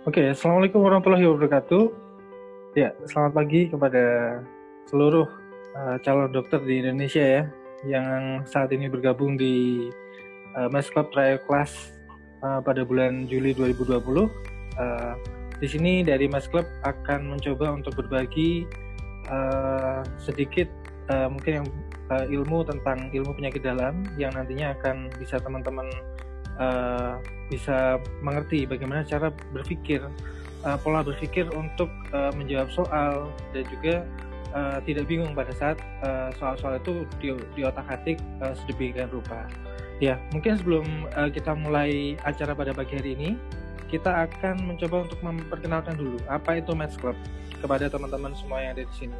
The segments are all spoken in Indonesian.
Oke, Assalamualaikum warahmatullahi wabarakatuh. Ya, selamat pagi kepada seluruh calon dokter di Indonesia ya, yang saat ini bergabung di Mass Club Trial Class pada bulan Juli 2020. Di sini dari Mass Club akan mencoba untuk berbagi sedikit mungkin yang ilmu tentang ilmu penyakit dalam yang nantinya akan bisa teman-teman bisa mengerti bagaimana cara berpikir, pola berpikir untuk menjawab soal dan juga tidak bingung pada saat soal-soal itu di otak-atik sedemikian rupa. Ya, mungkin sebelum kita mulai acara pada pagi hari ini, kita akan mencoba untuk memperkenalkan dulu apa itu Maths Club kepada teman-teman semua yang ada di sini.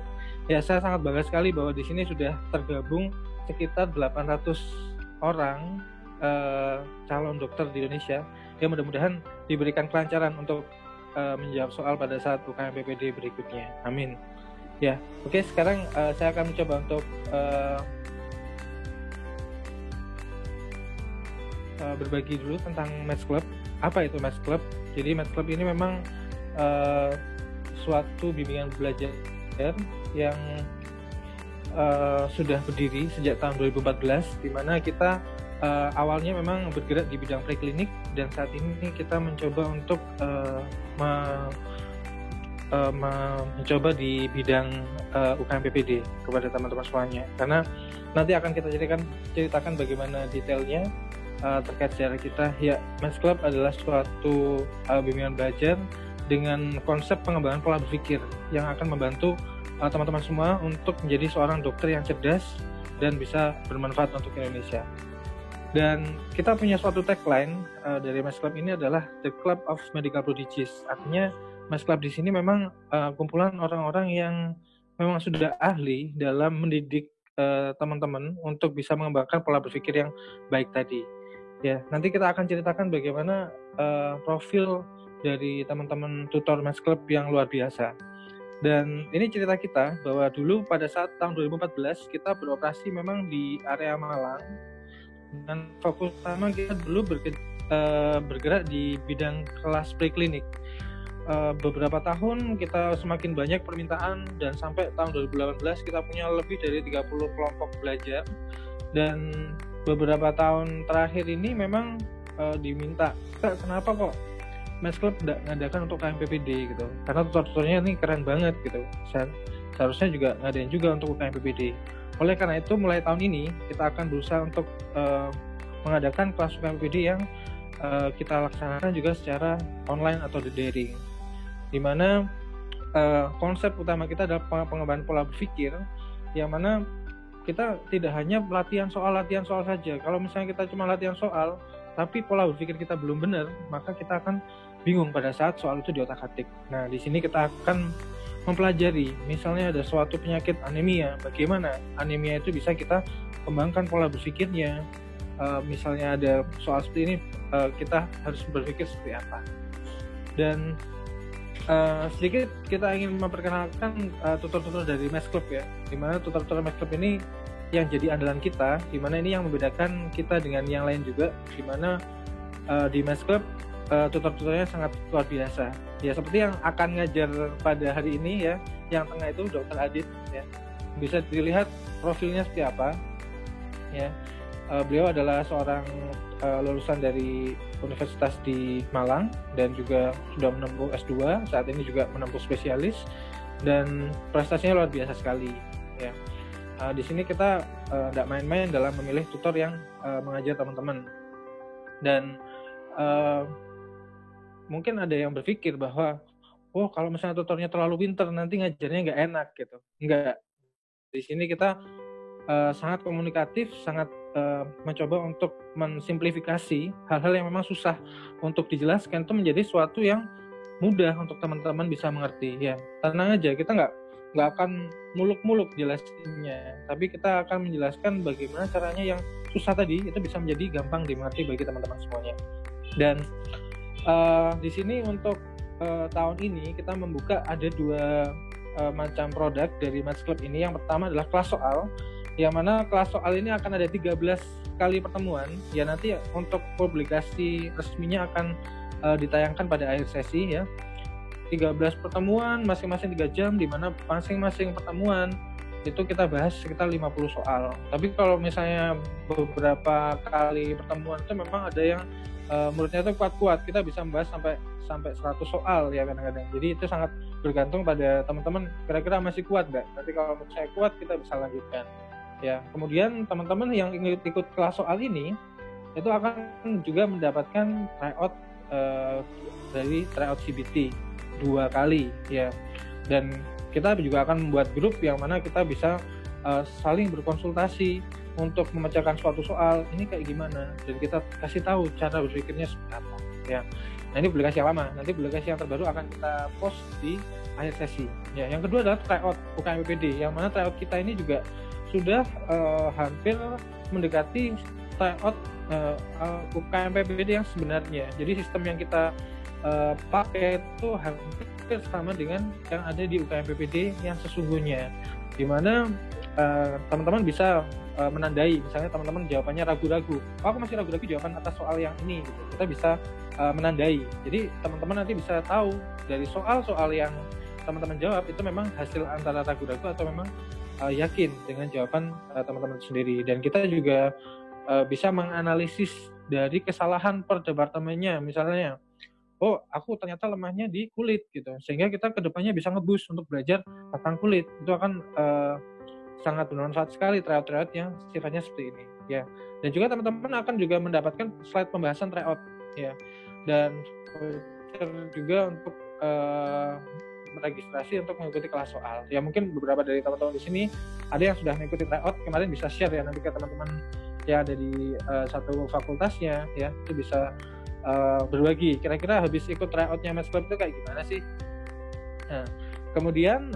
Ya, saya sangat bangga sekali bahwa di sini sudah tergabung sekitar 800 orang calon dokter di Indonesia yang mudah-mudahan diberikan kelancaran untuk menjawab soal pada saat UKM PPD berikutnya. Amin. Ya, oke, sekarang saya akan mencoba untuk berbagi dulu tentang Maths Club. Apa itu Maths Club? Jadi Maths Club ini memang suatu bimbingan belajar yang sudah berdiri sejak tahun 2014, di mana kita awalnya memang bergerak di bidang preklinik, dan saat ini kita mencoba untuk mencoba di bidang UKM PPD kepada teman-teman semuanya, karena nanti akan kita ceritakan bagaimana detailnya terkait sejarah kita. Ya, Maths Club adalah suatu bimbingan belajar dengan konsep pengembangan pola berpikir yang akan membantu teman-teman semua untuk menjadi seorang dokter yang cerdas dan bisa bermanfaat untuk Indonesia. Dan kita punya suatu tagline dari Maths Club ini adalah The Club of Medical Prodigies. Artinya Maths Club di sini memang kumpulan orang-orang yang memang sudah ahli dalam mendidik teman-teman untuk bisa mengembangkan pola berpikir yang baik tadi. Ya, nanti kita akan ceritakan bagaimana profil dari teman-teman tutor Maths Club yang luar biasa. Dan ini cerita kita bahwa dulu pada saat tahun 2014 kita beroperasi memang di area Malang, dan fokus utama kita dulu bergerak di bidang kelas preklinik. Beberapa tahun kita semakin banyak permintaan, dan sampai tahun 2018 kita punya lebih dari 30 kelompok belajar. Dan beberapa tahun terakhir ini memang diminta, kenapa kok Maths Club ngadakan untuk KMPPD gitu, karena tutor-tutornya ini keren banget gitu. Seharusnya juga ngadain juga untuk UKM PPD. Oleh karena itu, mulai tahun ini kita akan berusaha untuk mengadakan kelas UKM PPD yang kita laksanakan juga secara online atau daring, di mana konsep utama kita adalah pengembangan pola berpikir, yang mana kita tidak hanya latihan soal saja. Kalau misalnya kita cuma latihan soal tapi pola berpikir kita belum benar, maka kita akan bingung pada saat soal itu di otak-atik. Nah, di sini kita akan mempelajari, misalnya ada suatu penyakit anemia, bagaimana anemia itu bisa kita kembangkan pola berpikirnya. Misalnya ada soal seperti ini, kita harus berpikir seperti apa. Dan sedikit kita ingin memperkenalkan tutor-tutor dari Maths Club ya, dimana tutor-tutor Maths Club ini yang jadi andalan kita, dimana ini yang membedakan kita dengan yang lain juga, dimana di Maths Club tutor-tutornya sangat luar biasa. Ya, seperti yang akan ngajar pada hari ini ya, yang tengah itu Dr. Adit ya. Bisa dilihat profilnya seperti apa ya. Beliau adalah seorang lulusan dari Universitas di Malang dan juga sudah menempuh S2, saat ini juga menempuh spesialis, dan prestasinya luar biasa sekali ya. Di sini kita tidak main-main dalam memilih tutor yang mengajar teman-teman. Dan mungkin ada yang berpikir bahwa kalau misalnya tutornya terlalu pintar nanti ngajarnya nggak enak gitu. Enggak. Di sini kita sangat komunikatif, sangat mencoba untuk mensimplifikasi hal-hal yang memang susah untuk dijelaskan itu menjadi sesuatu yang mudah untuk teman-teman bisa mengerti ya. Tenang aja, kita nggak akan muluk-muluk jelasinnya, tapi kita akan menjelaskan bagaimana caranya yang susah tadi itu bisa menjadi gampang dimengerti bagi teman-teman semuanya. Dan di sini untuk tahun ini kita membuka ada 2 macam produk dari Maths Club ini. Yang pertama adalah kelas soal, yang mana kelas soal ini akan ada 13 kali pertemuan ya. Nanti untuk publikasi resminya akan ditayangkan pada akhir sesi ya. 13 pertemuan masing-masing 3 jam, di mana masing-masing pertemuan itu kita bahas sekitar 50 soal. Tapi kalau misalnya beberapa kali pertemuan itu memang ada yang muridnya itu kuat-kuat, kita bisa membahas sampai 100 soal ya kadang-kadang. Jadi itu sangat bergantung pada teman-teman kira-kira masih kuat nggak. Nanti kalau menurut saya kuat, kita bisa lanjutkan. Ya, kemudian teman-teman yang ingin ikut kelas soal ini itu akan juga mendapatkan tryout dari tryout CBT 2 kali ya, dan kita juga akan membuat grup yang mana kita bisa saling berkonsultasi untuk memecahkan suatu soal ini kayak gimana, dan kita kasih tahu cara berpikirnya seperti apa ya. Nah, ini publikasi yang lama, nanti publikasi yang terbaru akan kita post di akhir sesi ya. Yang kedua adalah tryout UKM PPD, yang mana tryout kita ini juga sudah hampir mendekati tryout UKM PPD yang sebenarnya. Jadi sistem yang kita pakai itu hampir sama dengan yang ada di UKM PPD yang sesungguhnya, di mana teman-teman bisa menandai, misalnya teman-teman jawabannya ragu-ragu, aku masih ragu-ragu jawaban atas soal yang ini gitu. Kita bisa menandai, jadi teman-teman nanti bisa tahu dari soal-soal yang teman-teman jawab itu memang hasil antara ragu-ragu atau memang yakin dengan jawaban teman-teman sendiri. Dan kita juga bisa menganalisis dari kesalahan per departemennya, misalnya oh aku ternyata lemahnya di kulit gitu, sehingga kita kedepannya bisa ngebus untuk belajar tentang kulit. Itu akan sangat bermanfaat sekali tryout yang sifatnya seperti ini ya. Dan juga teman-teman akan juga mendapatkan slide pembahasan tryout ya, dan juga untuk meregistrasi untuk mengikuti kelas soal ya. Mungkin beberapa dari teman-teman di sini ada yang sudah mengikuti tryout kemarin, bisa share ya nanti ke teman-teman yang ada di satu fakultasnya ya, itu bisa berbagi kira-kira habis ikut tryoutnya Maths Club itu kayak gimana sih. Nah, kemudian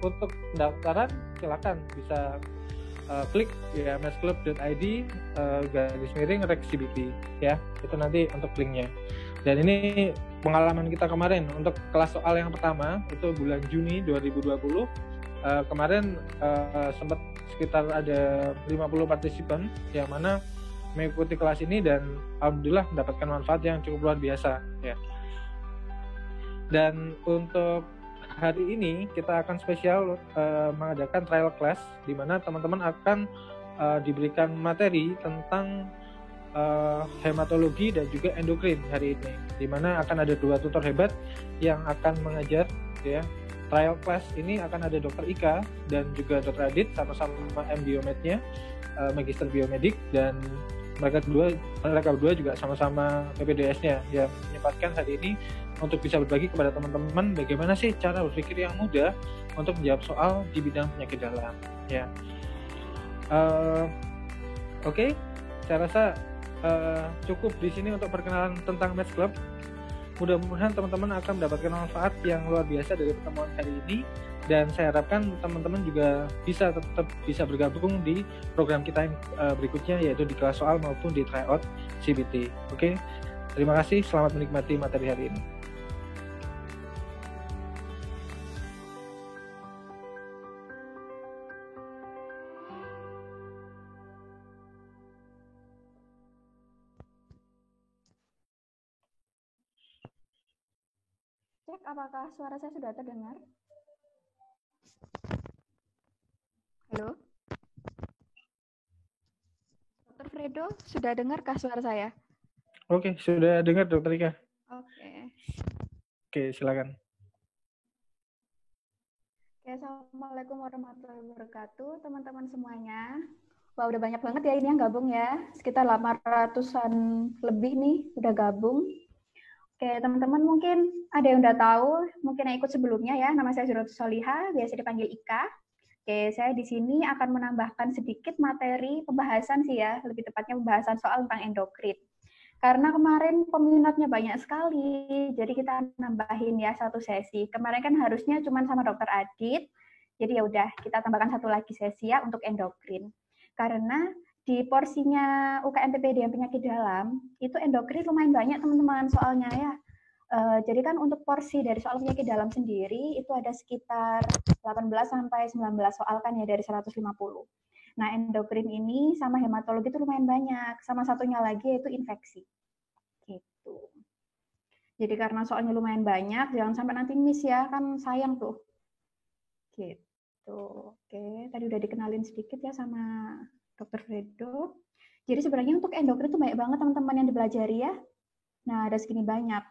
untuk pendaftaran silakan bisa klik ya mathsclub.id /RexCBT ya, itu nanti untuk linknya. Dan ini pengalaman kita kemarin untuk kelas soal yang pertama itu bulan Juni 2020 kemarin sempat sekitar ada 50 partisipan yang mana mengikuti kelas ini, dan alhamdulillah mendapatkan manfaat yang cukup luar biasa ya. Dan untuk hari ini kita akan spesial mengadakan trial class, di mana teman-teman akan diberikan materi tentang hematologi dan juga endokrin hari ini, di mana akan ada 2 tutor hebat yang akan mengajar ya. Trial class ini akan ada Dr. Ika dan juga Dr. Adit, sama-sama M Biomednya, Magister Biomedik, dan mereka berdua juga sama-sama PPDS-nya yang menyempatkan hari ini untuk bisa berbagi kepada teman-teman bagaimana sih cara berpikir yang mudah untuk menjawab soal di bidang penyakit dalam ya. Oke, saya rasa cukup di sini untuk perkenalan tentang Maths Club. Mudah-mudahan teman-teman akan mendapatkan manfaat yang luar biasa dari pertemuan hari ini, dan saya harapkan teman-teman juga tetap bisa bergabung di program kita yang berikutnya, yaitu di kelas soal maupun di tryout CBT. Oke, terima kasih, selamat menikmati materi hari ini. Cek apakah suara saya sudah terdengar? Halo? Dr. Fredo, sudah dengarkah suara saya? Oke, sudah dengar Dr. Ika. Oke, silakan. Oke, assalamualaikum warahmatullahi wabarakatuh, teman-teman semuanya. Wah, udah banyak banget ya ini yang gabung ya, sekitar 800-an lebih nih udah gabung. Oke, teman-teman mungkin ada yang udah tahu, mungkin yang ikut sebelumnya ya, nama saya Zuratus Soliha, biasa dipanggil Ika. Oke, saya di sini akan menambahkan sedikit materi pembahasan sih ya, lebih tepatnya pembahasan soal tentang endokrin. Karena kemarin peminatnya banyak sekali, jadi kita nambahin ya 1 sesi. Kemarin kan harusnya cuma sama Dr. Adit, jadi ya udah kita tambahkan 1 lagi sesi ya untuk endokrin. Karena di porsinya UKM PPD yang penyakit dalam, itu endokrin lumayan banyak teman-teman soalnya ya. Jadi kan untuk porsi dari soal penyakit dalam sendiri, itu ada sekitar 18-19 soal kan ya dari 150. Nah, endokrin ini sama hematologi itu lumayan banyak. Sama satunya lagi yaitu infeksi. Gitu. Jadi karena soalnya lumayan banyak, jangan sampai nanti miss ya, kan sayang tuh. Gitu. Oke, tadi udah dikenalin sedikit ya sama Dr. Fredo. Jadi sebenarnya untuk endokrin itu banyak banget teman-teman yang dipelajari ya. Nah, ada segini banyak.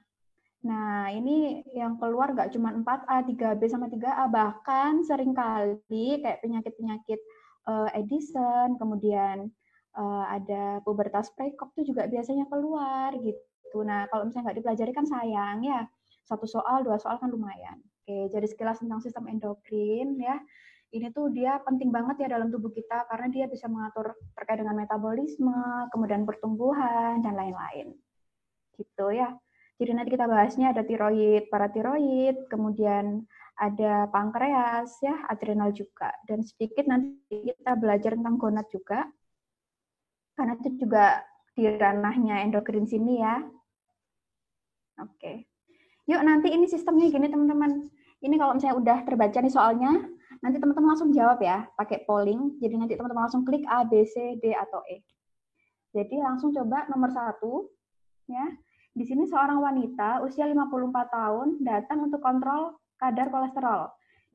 Nah, ini yang keluar nggak cuma 4A, 3B, sama 3A, bahkan seringkali kayak penyakit-penyakit Edison, kemudian ada pubertas prekop itu juga biasanya keluar gitu. Nah, kalau misalnya nggak dipelajari kan sayang ya. 1 soal, 2 soal kan lumayan. Oke, jadi sekilas tentang sistem endokrin ya. Ini tuh dia penting banget ya dalam tubuh kita karena dia bisa mengatur terkait dengan metabolisme, kemudian pertumbuhan, dan lain-lain. Gitu ya. Jadi nanti kita bahasnya ada tiroid, paratiroid, kemudian ada pankreas, ya, adrenal juga. Dan sedikit nanti kita belajar tentang gonad juga, karena itu juga di ranahnya endokrin sini ya. Oke. Yuk nanti ini sistemnya gini teman-teman. Ini kalau misalnya udah terbaca nih soalnya, nanti teman-teman langsung jawab ya, pakai polling. Jadi nanti teman-teman langsung klik A, B, C, D, atau E. Jadi langsung coba nomor 1, ya. Di sini seorang wanita usia 54 tahun datang untuk kontrol kadar kolesterol.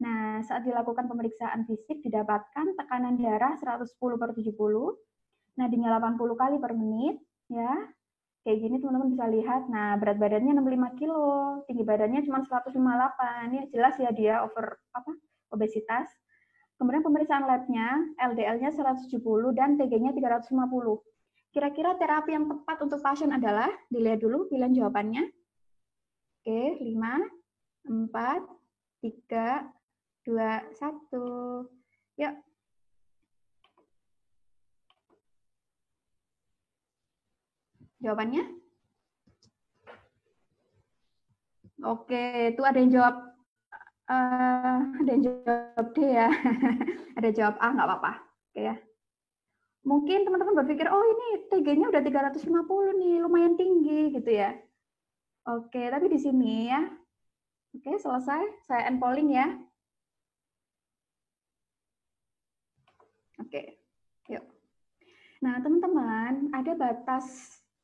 Nah, saat dilakukan pemeriksaan fisik didapatkan tekanan darah 110/70, nadinya 80 kali per menit, ya. Kayak gini teman-teman bisa lihat. Nah, berat badannya 65 kilo, tinggi badannya cuma 158. Ya, jelas ya dia obesitas. Kemudian pemeriksaan labnya, LDL-nya 170 dan TG-nya 350. Kira-kira terapi yang tepat untuk pasien adalah, dilihat dulu pilihan jawabannya. Oke, 5, 4, 3, 2, 1. Yuk. Jawabannya? Oke, itu ada yang jawab D ya. Ada jawab A, nggak apa-apa. Oke ya. Mungkin teman-teman berpikir, oh ini TG-nya udah 350 nih, lumayan tinggi gitu ya. Oke, tapi di sini ya. Oke, selesai. Saya end polling ya. Oke, yuk. Nah, teman-teman, ada batas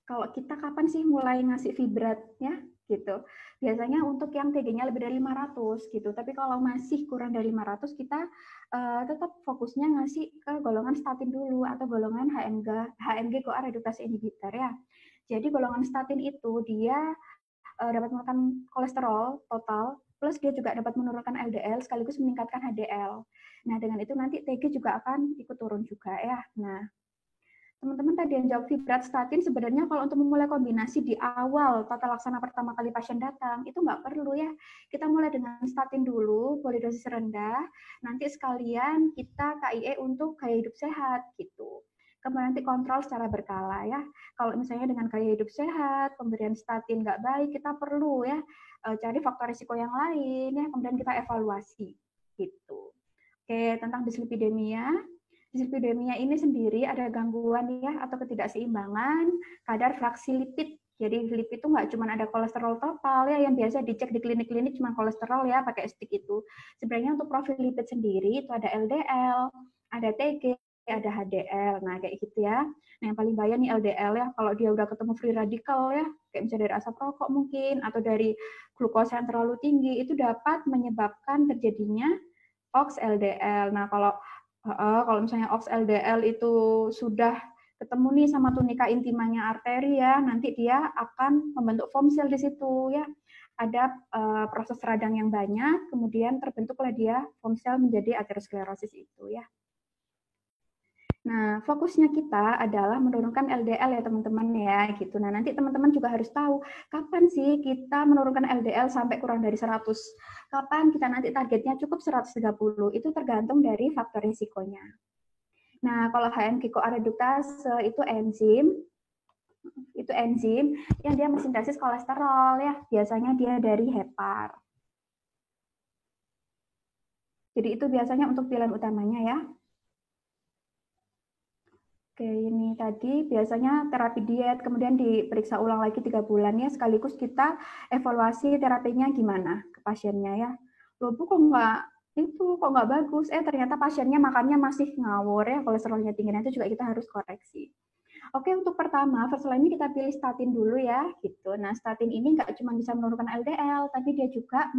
kalau kita kapan sih mulai ngasih fibrat ya, gitu. Biasanya untuk yang TG-nya lebih dari 500 gitu. Tapi kalau masih kurang dari 500, kita tetap fokusnya ngasih ke golongan statin dulu atau golongan HMG-CoA redukase inhibitor ya. Jadi golongan statin itu dia dapat menurunkan kolesterol total, plus dia juga dapat menurunkan LDL sekaligus meningkatkan HDL. Nah, dengan itu nanti TG juga akan ikut turun juga ya. Nah, teman-teman tadi yang jawab fibrat statin sebenarnya kalau untuk memulai kombinasi di awal tata laksana pertama kali pasien datang itu nggak perlu ya. Kita mulai dengan statin dulu, polidosis rendah, nanti sekalian kita KIE untuk gaya hidup sehat gitu. Kemudian nanti kontrol secara berkala ya. Kalau misalnya dengan gaya hidup sehat, pemberian statin nggak baik, kita perlu ya cari faktor risiko yang lain ya. Kemudian kita evaluasi gitu. Oke, tentang dislipidemia. Dislipidemia ini sendiri ada gangguan ya atau ketidakseimbangan kadar fraksi lipid. Jadi lipid itu nggak cuma ada kolesterol total ya yang biasa dicek di klinik-klinik cuma kolesterol ya pakai stick itu. Sebenarnya untuk profil lipid sendiri itu ada LDL, ada TG, ada HDL. Nah kayak gitu ya. Nah yang paling bahaya nih LDL ya. Kalau dia udah ketemu free radical ya, kayak misalnya dari asap rokok mungkin atau dari glukosa yang terlalu tinggi itu dapat menyebabkan terjadinya OX LDL. Nah kalau misalnya OX LDL itu sudah ketemu nih sama tunika intimanya arteri ya, nanti dia akan membentuk foam cell di situ ya. Ada proses radang yang banyak, kemudian terbentuklah dia foam cell menjadi aterosklerosis itu ya. Nah, fokusnya kita adalah menurunkan LDL ya teman-teman ya gitu. Nah, nanti teman-teman juga harus tahu kapan sih kita menurunkan LDL sampai kurang dari 100. Kapan kita nanti targetnya cukup 130. Itu tergantung dari faktor risikonya. Nah, kalau HMG-CoA redukase itu enzim yang dia mensintesis kolesterol ya. Biasanya dia dari hepar. Jadi itu biasanya untuk pilihan utamanya ya. Oke, ini tadi biasanya terapi diet, kemudian diperiksa ulang lagi 3 bulan ya, sekaligus kita evaluasi terapinya gimana ke pasiennya ya. Loh Bu, kok nggak bagus? Ternyata pasiennya makannya masih ngawur ya, kolesterolnya tinggi, nanti juga kita harus koreksi. Oke, untuk pertama, first line ini kita pilih statin dulu ya, gitu. Nah, statin ini nggak cuma bisa menurunkan LDL, tapi dia juga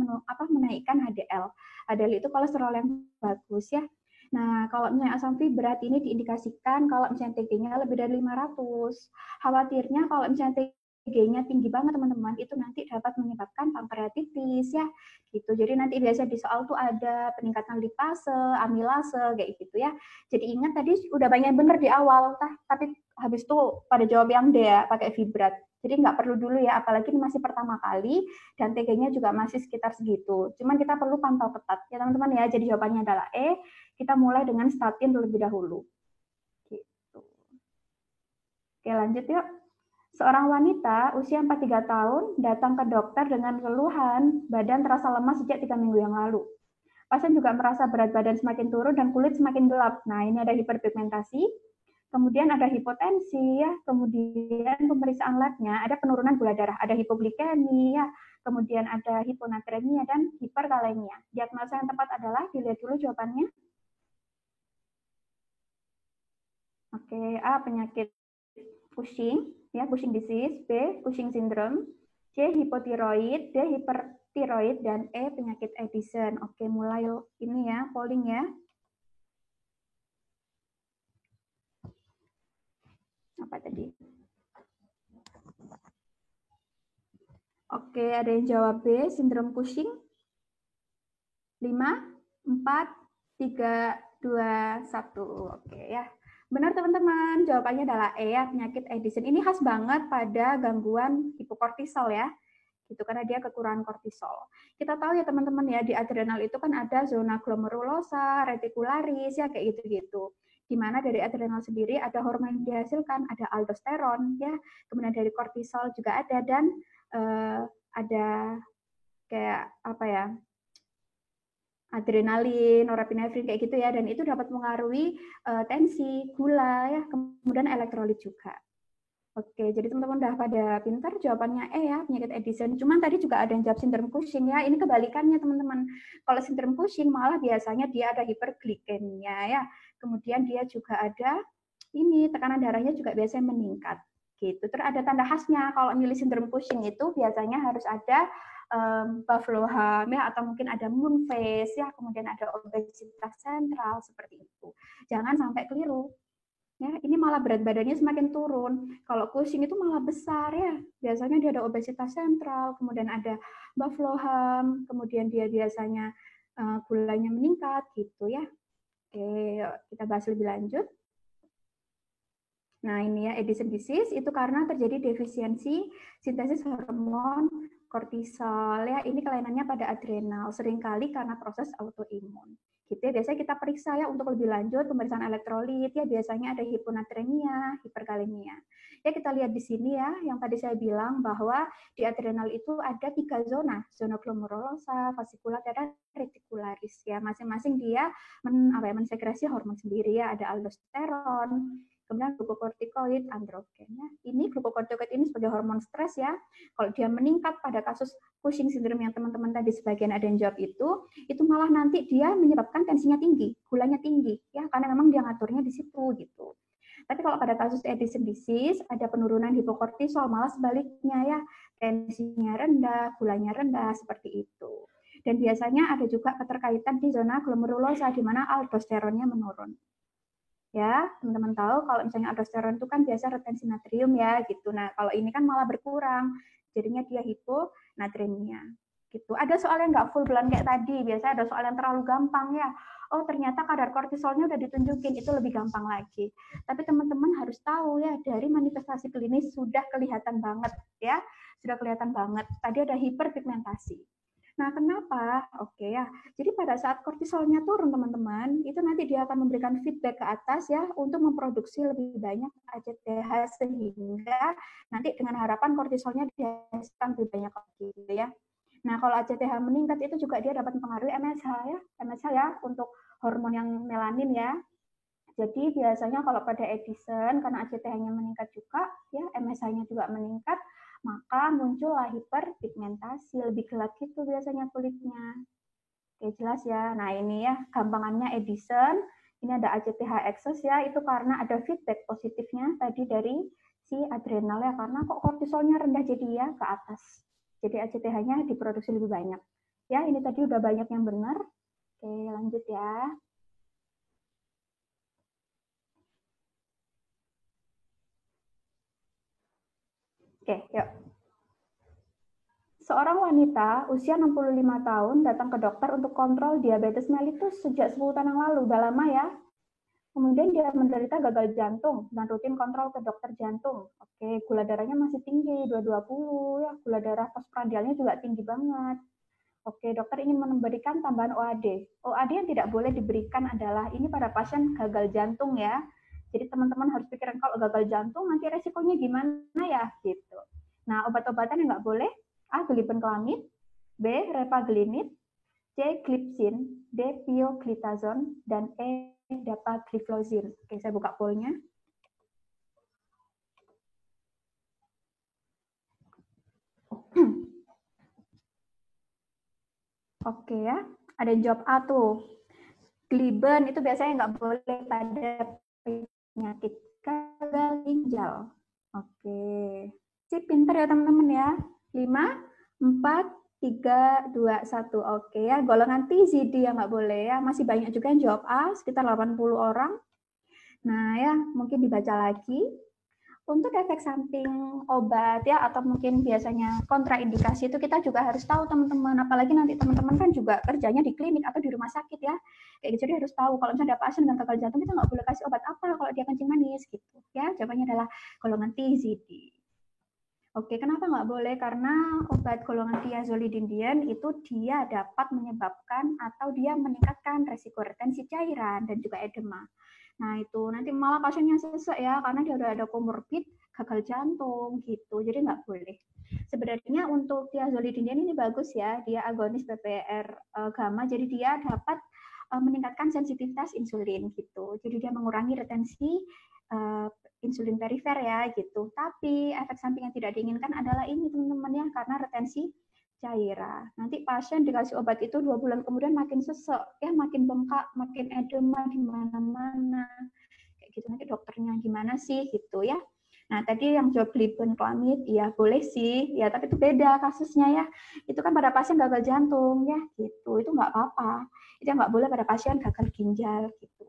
menaikkan HDL. HDL itu kolesterol yang bagus ya. Nah, kalau misalnya asam berat ini diindikasikan kalau misalnya TG-nya lebih dari 500. Khawatirnya kalau misalnya TG-nya tinggi banget teman-teman, itu nanti dapat menyebabkan pankreatitis ya, gitu. Jadi nanti biasanya di soal tuh ada peningkatan lipase, amilase, kayak gitu ya. Jadi ingat tadi udah banyak bener di awal, tapi habis itu pada jawab yang D ya, pakai fibrat. Jadi nggak perlu dulu ya, apalagi ini masih pertama kali dan TG-nya juga masih sekitar segitu. Cuman kita perlu pantau ketat ya teman-teman ya. Jadi jawabannya adalah E. Kita mulai dengan statin terlebih dahulu. Gitu. Oke, lanjut yuk. Seorang wanita usia 43 tahun datang ke dokter dengan keluhan badan terasa lemas sejak 3 minggu yang lalu. Pasien juga merasa berat badan semakin turun dan kulit semakin gelap. Nah, ini ada hiperpigmentasi, kemudian ada hipotensi, ya, kemudian pemeriksaan labnya ada penurunan gula darah, ada hipoglikemi, ya, kemudian ada hiponatremia dan hiperkalemia. Diagnosa yang tepat adalah dilihat dulu jawabannya. Oke, A penyakit Cushing, ya Cushing disease, B Cushing syndrome, C hipotiroid, D hipertiroid, dan E penyakit Addison. Oke, mulai ini ya, polling ya. Apa tadi? Oke, ada yang jawab B, sindrom Cushing. 5, 4, 3, 2, 1. Oke ya. Benar teman-teman, jawabannya adalah E ya, penyakit Addison. Ini khas banget pada gangguan hipokortisol ya. Gitu karena dia kekurangan kortisol. Kita tahu ya teman-teman ya, di adrenal itu kan ada zona glomerulosa, reticularis ya kayak gitu-gitu. Di mana dari adrenal sendiri ada hormon yang dihasilkan, ada aldosteron ya, kemudian dari kortisol juga ada, dan ada kayak apa ya, adrenalin, norepinefrin kayak gitu ya, dan itu dapat mengaruhi tensi, gula ya, kemudian elektrolit juga. Oke, jadi teman-teman udah pada pintar, jawabannya E ya, penyakit Addison. Cuman tadi juga ada yang jawab sindrom Cushing ya, ini kebalikannya teman-teman. Kalau sindrom Cushing malah biasanya dia ada hiperglikemia ya, kemudian dia juga ada ini tekanan darahnya juga biasanya meningkat. Gitu. Terus ada tanda khasnya kalau milih sindrom Cushing itu biasanya harus ada Buffalo Ham ya, atau mungkin ada moon face ya, kemudian ada obesitas sentral seperti itu. Jangan sampai keliru. Ya, ini malah berat badannya semakin turun. Kalau Cushing itu malah besar ya. Biasanya dia ada obesitas sentral, kemudian ada Buffalo Ham, kemudian dia biasanya gulanya meningkat gitu ya. Oke, yuk kita bahas lebih lanjut. Nah, ini ya, Addison disease itu karena terjadi defisiensi sintesis hormon kortisol ya. Ini kelainannya pada adrenal, seringkali karena proses autoimun. Gitu ya, biasanya kita periksa ya untuk lebih lanjut pemeriksaan elektrolit ya, biasanya ada hiponatremia, hiperkalemia. Ya, kita lihat di sini ya, yang tadi saya bilang bahwa di adrenal itu ada 3 zona glomerulosa, fascikular, dan reticularis ya. Masing-masing dia mensekresi hormon sendiri ya, ada aldosteron, kemudian glukokortikoid, androgen. Ya. Ini glukokortikoid ini sebagai hormon stres ya. Kalau dia meningkat pada kasus Cushing syndrome yang teman-teman tadi sebagian ada yang jawab itu malah nanti dia menyebabkan tensinya tinggi, gulanya tinggi ya, karena memang dia ngaturnya di situ gitu. Tapi kalau pada kasus Addison disease ada penurunan hipokortisol, malah sebaliknya ya, tensinya rendah, gulanya rendah seperti itu. Dan biasanya ada juga keterkaitan di zona glomerulosa di mana aldosteronnya menurun. Ya, teman-teman tahu kalau misalnya aldosteron itu kan biasa retensi natrium ya gitu. Nah, kalau ini kan malah berkurang, jadinya dia hiponatremia. Gitu. Ada soal yang nggak full bulan kayak tadi, biasanya ada soal yang terlalu gampang ya. Oh, ternyata kadar kortisolnya udah ditunjukin, itu lebih gampang lagi. Tapi teman-teman harus tahu ya, dari manifestasi klinis sudah kelihatan banget ya, sudah kelihatan banget. Tadi ada hiperpigmentasi. Nah, kenapa? Oke ya. Jadi pada saat kortisolnya turun, teman-teman, itu nanti dia akan memberikan feedback ke atas ya untuk memproduksi lebih banyak ACTH sehingga nanti dengan harapan kortisolnya dihasilkan lebih banyak lagi gitu ya. Nah, kalau ACTH meningkat itu juga dia dapat mempengaruhi MSH ya. MSH ya untuk hormon yang melanin ya. Jadi biasanya kalau pada Addison karena ACTH-nya meningkat juga ya, MSH-nya juga meningkat, maka muncullah hiperpigmentasi, lebih gelap gitu biasanya kulitnya. Oke, jelas ya. Nah, ini ya gampangannya Addison. Ini ada ACTH excess ya, itu karena ada feedback positifnya tadi dari si adrenal ya, karena kok kortisolnya rendah jadi ya ke atas. Jadi ACTH-nya diproduksi lebih banyak. Ya, ini tadi udah banyak yang benar. Oke, lanjut ya. Oke, yuk. Seorang wanita usia 65 tahun datang ke dokter untuk kontrol diabetes mellitus sejak 10 tahun yang lalu. Udah lama ya. Kemudian dia menderita gagal jantung dan rutin kontrol ke dokter jantung. Oke, gula darahnya masih tinggi, 220 ya. Gula darah postprandialnya juga tinggi banget. Oke, dokter ingin memberikan tambahan OAD. OAD yang tidak boleh diberikan adalah ini pada pasien gagal jantung ya. Jadi teman-teman harus pikirkan kalau gagal jantung nanti resikonya gimana ya gitu. Nah, obat-obatan yang nggak boleh A. glibenclamid, B. repagliflozin, C. glipsin, D. pioglitazone, dan E. dapagliflozin. Oke, saya buka pollnya. Oke ya, ada yang jawab A tuh. Gliben itu biasanya nggak boleh pada penyakit gagal ginjal. Oke. Si pinter ya teman-teman ya. 5, 4, 3, 2, 1. Oke ya, golongan TZD yang nggak boleh ya. Masih banyak juga yang jawab A, sekitar 80 orang. Nah ya, mungkin dibaca lagi. Untuk efek samping obat ya, atau mungkin biasanya kontraindikasi itu kita juga harus tahu teman-teman. Apalagi nanti teman-teman kan juga kerjanya di klinik atau di rumah sakit ya. Kayak gitu, jadi harus tahu kalau misalnya ada pasien dengan gagal jantung kita nggak boleh kasih obat apa kalau dia kencing manis gitu. Ya, jawabannya adalah golongan TZD. Oke, kenapa nggak boleh? Karena obat golongan thiazolidinedian itu dia dapat menyebabkan atau dia meningkatkan resiko retensi cairan dan juga edema. Nah, itu nanti malah pasiennya sesek ya, karena dia udah ada komorbid gagal jantung gitu. Jadi nggak boleh. Sebenarnya untuk thiazolidinedian ini bagus ya, dia agonis PPR gamma, jadi dia dapat meningkatkan sensitivitas insulin gitu. Jadi dia mengurangi retensi insulin perifer ya gitu. Tapi efek samping yang tidak diinginkan adalah ini teman-teman ya, karena retensi cairan. Nanti pasien dikasih obat itu 2 bulan kemudian makin sesek, ya makin bengkak, makin edema di mana-mana. Kayak gitu, nanti dokternya gimana sih gitu ya. Nah, tadi yang jawab glibenclamid, ya boleh sih, ya tapi itu beda kasusnya ya. Itu kan pada pasien gagal jantung ya gitu, itu nggak apa-apa. Itu nggak boleh pada pasien gagal ginjal gitu.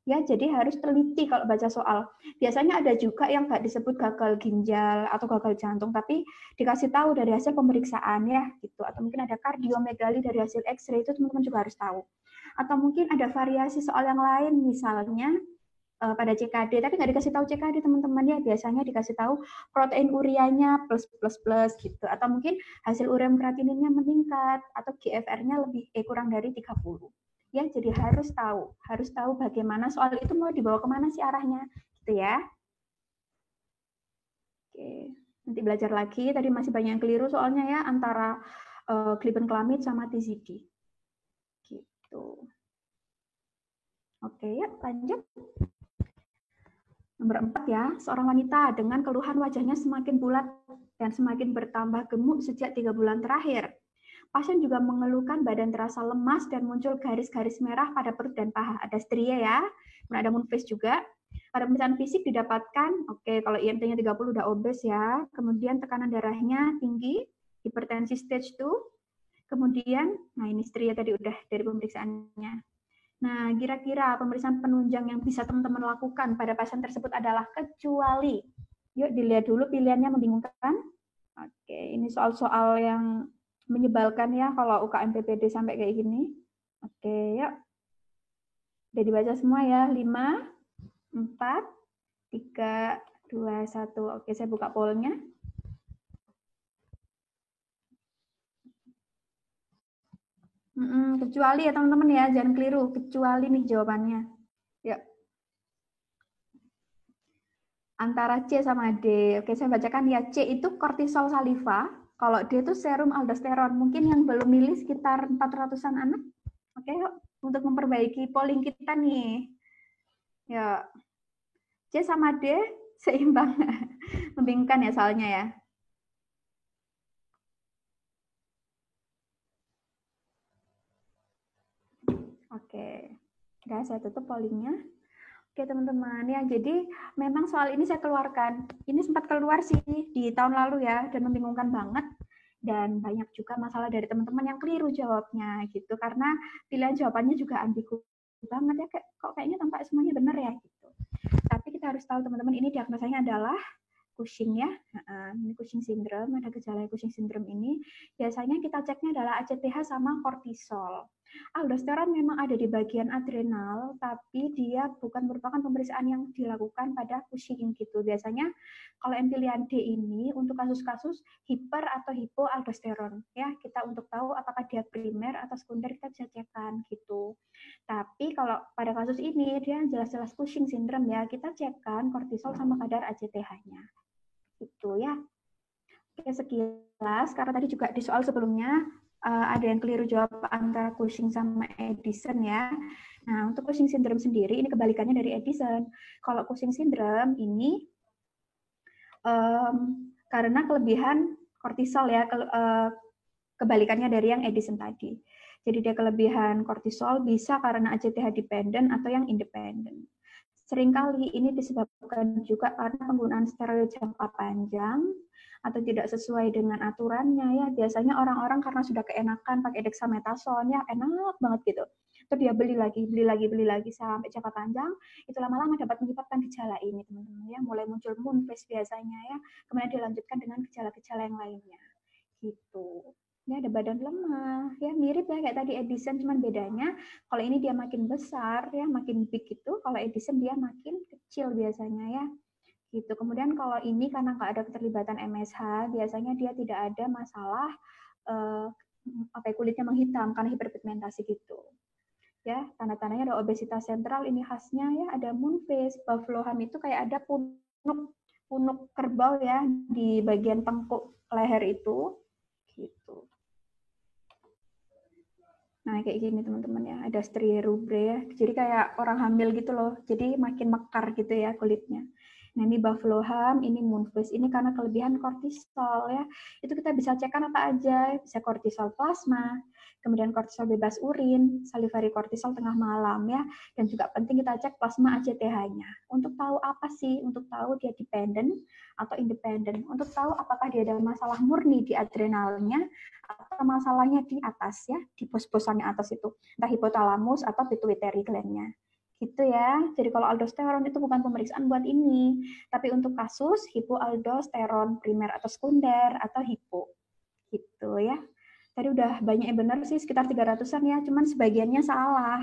Ya, jadi harus teliti kalau baca soal. Biasanya ada juga yang nggak disebut gagal ginjal atau gagal jantung, tapi dikasih tahu dari hasil pemeriksaan ya, gitu. Atau mungkin ada kardiomegali dari hasil X-ray, itu teman-teman juga harus tahu. Atau mungkin ada variasi soal yang lain, misalnya pada CKD, tapi nggak dikasih tahu CKD teman-teman ya. Biasanya dikasih tahu protein urianya plus plus plus gitu. Atau mungkin hasil ureum kreatininnya meningkat atau GFR-nya lebih kurang dari 30. Ya, jadi harus tahu bagaimana soal itu mau dibawa kemana sih arahnya, gitu ya. Oke, nanti belajar lagi. Tadi masih banyak yang keliru soalnya ya antara glibenclamid sama TZD. Gitu. Oke, ya lanjut. Nomor 4 ya, seorang wanita dengan keluhan wajahnya semakin bulat dan semakin bertambah gemuk sejak 3 bulan terakhir. Pasien juga mengeluhkan badan terasa lemas dan muncul garis-garis merah pada perut dan paha. Ada stria ya, kemudian ada moon face juga. Pada pemeriksaan fisik didapatkan, oke, kalau IMT-nya 30 udah obes ya, kemudian tekanan darahnya tinggi, hipertensi stage 2, kemudian, nah ini stria tadi udah dari pemeriksaannya. Nah, kira-kira pemeriksaan penunjang yang bisa teman-teman lakukan pada pasien tersebut adalah kecuali. Yuk dilihat dulu pilihannya membingungkan. Oke, ini soal-soal yang menyebalkan ya kalau UKM PPD sampai kayak gini. Oke, yuk. Udah dibaca semua ya. 5, 4, 3, 2, 1. Oke, saya buka pollnya. Kecuali ya teman-teman ya, jangan keliru. Kecuali nih jawabannya. Yuk. Antara C sama D. Oke, saya bacakan ya. C itu kortisol saliva. Kalau D itu serum aldosteron. Mungkin yang belum milih sekitar 400-an anak. Oke, yuk. Untuk memperbaiki polling kita nih. Ya. C sama D seimbang. Membingungkan ya soalnya ya. Oke. Ya, saya tutup pollingnya. Oke teman-teman, ya jadi memang soal ini saya keluarkan. Ini sempat keluar sih di tahun lalu ya, dan membingungkan banget. Dan banyak juga masalah dari teman-teman yang keliru jawabnya gitu, karena pilihan jawabannya juga ambigu banget ya, kok kayaknya tampak semuanya benar ya gitu. Tapi kita harus tahu teman-teman, ini diagnosanya adalah Cushing ya. Ini Cushing syndrome, ada gejala Cushing syndrome ini. Biasanya kita ceknya adalah ACTH sama kortisol. Aldosteron memang ada di bagian adrenal, tapi dia bukan merupakan pemeriksaan yang dilakukan pada Cushing gitu. Biasanya kalau yang pilihan D ini untuk kasus-kasus hiper atau hipoaldosteron ya, kita untuk tahu apakah dia primer atau sekunder kita bisa cekkan gitu. Tapi kalau pada kasus ini dia jelas-jelas Cushing syndrome ya, kita cekkan kortisol sama kadar ACTH-nya. Gitu ya. Oke, sekilas karena tadi juga di soal sebelumnya ada yang keliru jawab antara Cushing sama Edison ya. Nah, untuk Cushing syndrome sendiri ini kebalikannya dari Edison. Kalau Cushing syndrome ini karena kelebihan kortisol ya, kebalikannya dari yang Edison tadi. Jadi dia kelebihan kortisol bisa karena ACTH dependent atau yang independent. Seringkali ini disebabkan juga karena penggunaan steroid jangka panjang atau tidak sesuai dengan aturannya ya. Biasanya orang-orang karena sudah keenakan pakai dexamethasone ya, enak banget gitu. Terus dia beli lagi sampai jangka panjang, itu lama-lama dapat menyebabkan gejala ini teman-teman ya. Mulai muncul moon face biasanya ya, kemudian dilanjutkan dengan gejala-gejala yang lainnya. Gitu. Ini ada badan lemah, ya mirip ya kayak tadi Edison, cuman bedanya kalau ini dia makin besar ya, makin big gitu, kalau Edison dia makin kecil biasanya ya. Gitu. Kemudian kalau ini karena nggak ada keterlibatan MSH, biasanya dia tidak ada masalah kulitnya menghitam karena hiperpigmentasi gitu. Ya, tanda-tandanya ada obesitas sentral, ini khasnya ya, ada moon face, buffalo ham itu kayak ada punuk kerbau ya di bagian tengkuk leher itu gitu. Nah, kayak gini teman-teman ya, ada stria rubra ya. Jadi kayak orang hamil gitu loh. Jadi makin mekar gitu ya kulitnya. Nah, ini buffalo ham, ini moon face. Ini karena kelebihan kortisol ya. Itu kita bisa cekkan apa aja. Bisa kortisol plasma, kemudian kortisol bebas urin, salivary kortisol tengah malam ya. Dan juga penting kita cek plasma ACTH-nya. Untuk tahu apa sih? Untuk tahu dia dependent atau independent. Untuk tahu apakah dia ada masalah murni di adrenalnya atau masalahnya di atas ya, di pos-posannya atas itu, entah hipotalamus atau pituitary gland-nya. Gitu ya. Jadi kalau aldosteron itu bukan pemeriksaan buat ini, tapi untuk kasus hipoaldosteron primer atau sekunder atau hipo. Gitu ya. Tadi udah banyak yang benar sih, sekitar 300-an ya, cuman sebagiannya salah.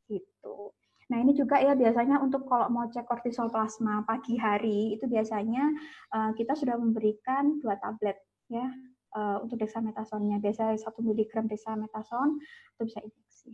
Gitu. Nah, ini juga ya biasanya untuk kalau mau cek kortisol plasma pagi hari, itu biasanya kita sudah memberikan 2 tablet ya. Untuk dexamethasone-nya, biasanya 1 mg dexamethasone, itu bisa injeksi.